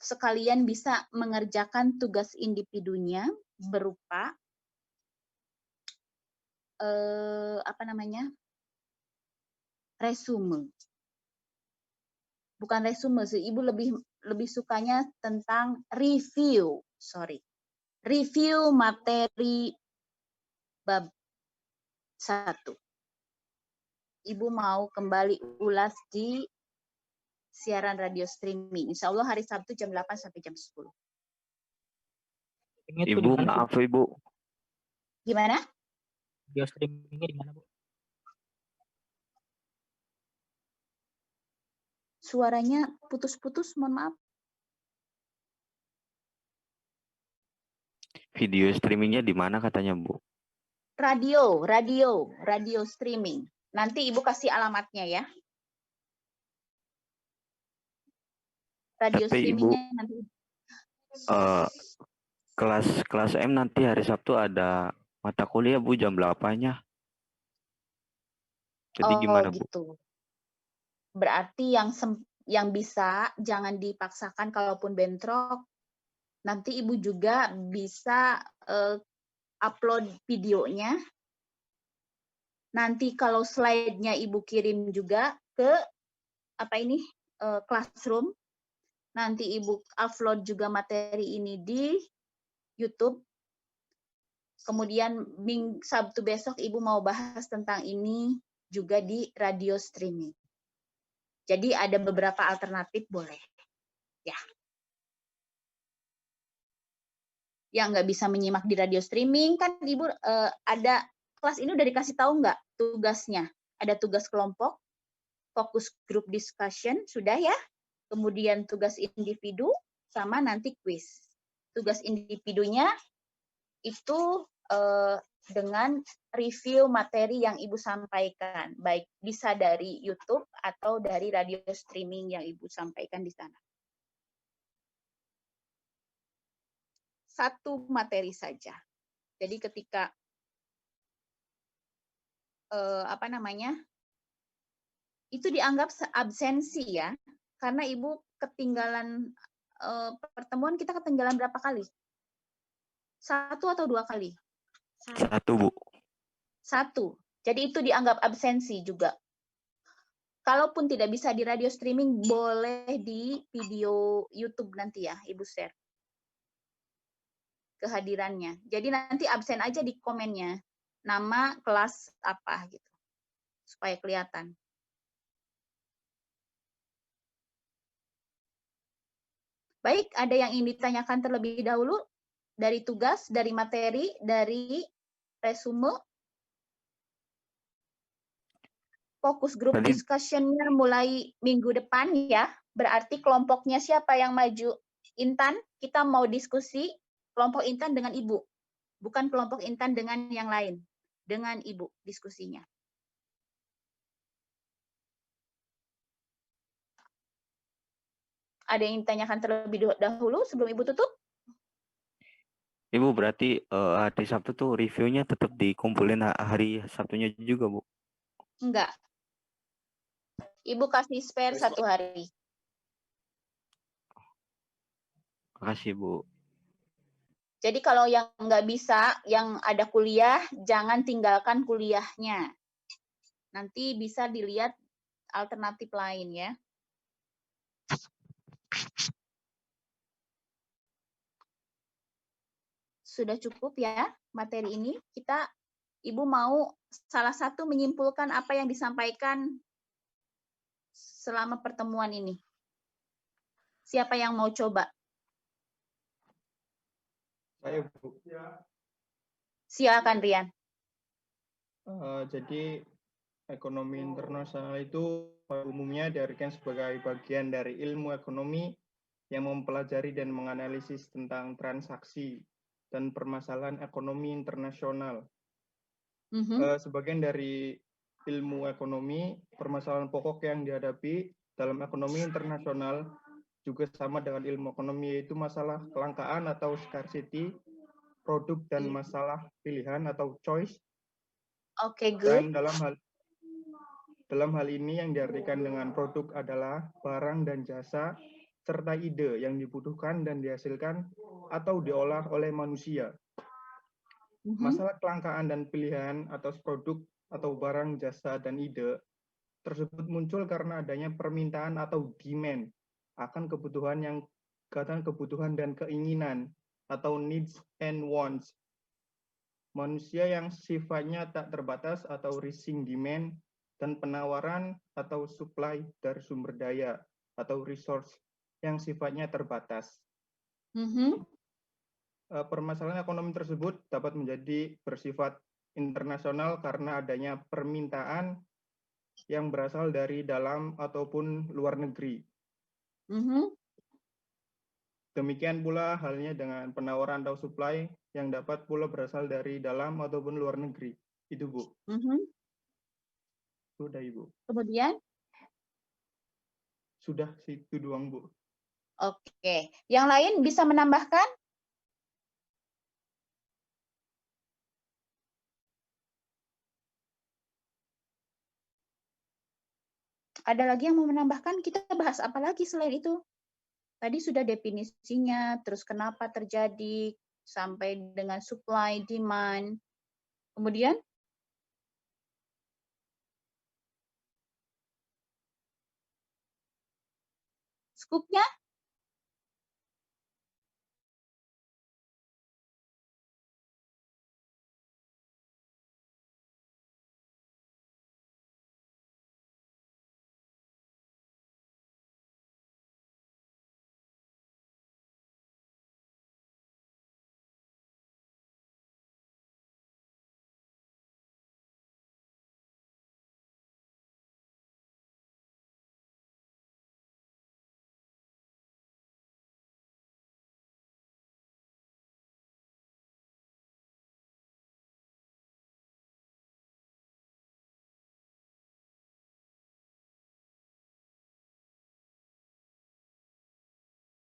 A: sekalian bisa mengerjakan tugas individunya berupa resume. Bukan resume sih, Ibu lebih sukanya tentang review, review materi bab 1. Ibu mau kembali ulas di siaran radio streaming. Insya Allah hari Sabtu jam 8 sampai jam 10.
C: Ibu, maaf Ibu.
A: Gimana?
B: Radio streamingnya di mana, Bu?
A: Suaranya putus-putus, mohon maaf.
C: Video streamingnya di mana katanya, Bu?
A: Radio streaming. Nanti Ibu kasih alamatnya ya. Radio
C: Tapi
A: streamingnya
C: Ibu,
A: nanti.
C: kelas M nanti hari Sabtu ada mata kuliah, Bu, jam 8-nya. Jadi gimana, Bu?
A: Gitu. Berarti yang bisa jangan dipaksakan, kalaupun bentrok. Nanti Ibu juga bisa upload videonya. Nanti kalau slide-nya Ibu kirim juga ke Classroom. Nanti Ibu upload juga materi ini di YouTube. Kemudian Sabtu besok Ibu mau bahas tentang ini juga di radio streaming. Jadi ada beberapa alternatif boleh. Ya. Yang nggak bisa menyimak di radio streaming, kan Ibu ada kelas ini udah dikasih tahu nggak tugasnya? Ada tugas kelompok, fokus group discussion, sudah ya? Kemudian tugas individu, sama nanti quiz. Tugas individunya itu dengan review materi yang Ibu sampaikan, baik bisa dari YouTube atau dari radio streaming yang Ibu sampaikan di sana. Satu materi saja. Jadi ketika itu dianggap absensi ya, karena Ibu ketinggalan pertemuan, kita ketinggalan berapa kali? 1 atau 2 kali?
C: 1, Bu.
A: 1. Jadi itu dianggap absensi juga. Kalaupun tidak bisa di radio streaming, boleh di video YouTube nanti ya, Ibu share kehadirannya. Jadi nanti absen aja di komennya, nama kelas apa gitu, supaya kelihatan. Baik, ada yang ingin ditanyakan terlebih dahulu dari tugas, dari materi, dari resume? Fokus group discussion-nya mulai minggu depan ya. Berarti kelompoknya siapa yang maju? Intan, kita mau diskusi kelompok Intan dengan Ibu. Bukan kelompok Intan dengan yang lain. Dengan Ibu diskusinya. Ada yang ditanyakan terlebih dahulu sebelum Ibu tutup?
C: Ibu berarti hari Sabtu tuh reviewnya tetap dikumpulin hari Sabtunya juga, Bu?
A: Enggak. Ibu kasih spare 1 hari.
C: Makasih, Bu.
A: Jadi kalau yang nggak bisa, yang ada kuliah, jangan tinggalkan kuliahnya. Nanti bisa dilihat alternatif lain ya. Sudah cukup ya materi ini. Ibu mau salah satu menyimpulkan apa yang disampaikan selama pertemuan ini. Siapa yang mau coba?
F: Saya, Bu.
A: Silakan, Rian.
F: Jadi ekonomi internasional itu pada umumnya diartikan sebagai bagian dari ilmu ekonomi yang mempelajari dan menganalisis tentang transaksi dan permasalahan ekonomi internasional. Sebagian dari ilmu ekonomi, permasalahan pokok yang dihadapi dalam ekonomi internasional juga sama dengan ilmu ekonomi, yaitu masalah kelangkaan atau scarcity, produk dan masalah pilihan atau choice.
A: Oke, good.
F: Dan dalam hal ini yang diartikan dengan produk adalah barang dan jasa serta ide yang dibutuhkan dan dihasilkan atau diolah oleh manusia. Masalah kelangkaan dan pilihan atas produk atau barang, jasa, dan ide tersebut muncul karena adanya permintaan atau demand akan kebutuhan dan keinginan atau needs and wants. Manusia yang sifatnya tak terbatas atau rising demand, dan penawaran atau supply dari sumber daya atau resource yang sifatnya terbatas. Permasalahan ekonomi tersebut dapat menjadi bersifat internasional karena adanya permintaan yang berasal dari dalam ataupun luar negeri. Demikian pula halnya dengan penawaran atau supply yang dapat pula berasal dari dalam ataupun luar negeri. Itu, Bu. Sudah, Ibu.
A: Kemudian?
F: Sudah, itu doang, Bu.
A: Oke. Yang lain bisa menambahkan? Ada lagi yang mau menambahkan? Kita bahas apa lagi selain itu? Tadi sudah definisinya, terus kenapa terjadi, sampai dengan supply, demand. Kemudian? Skupnya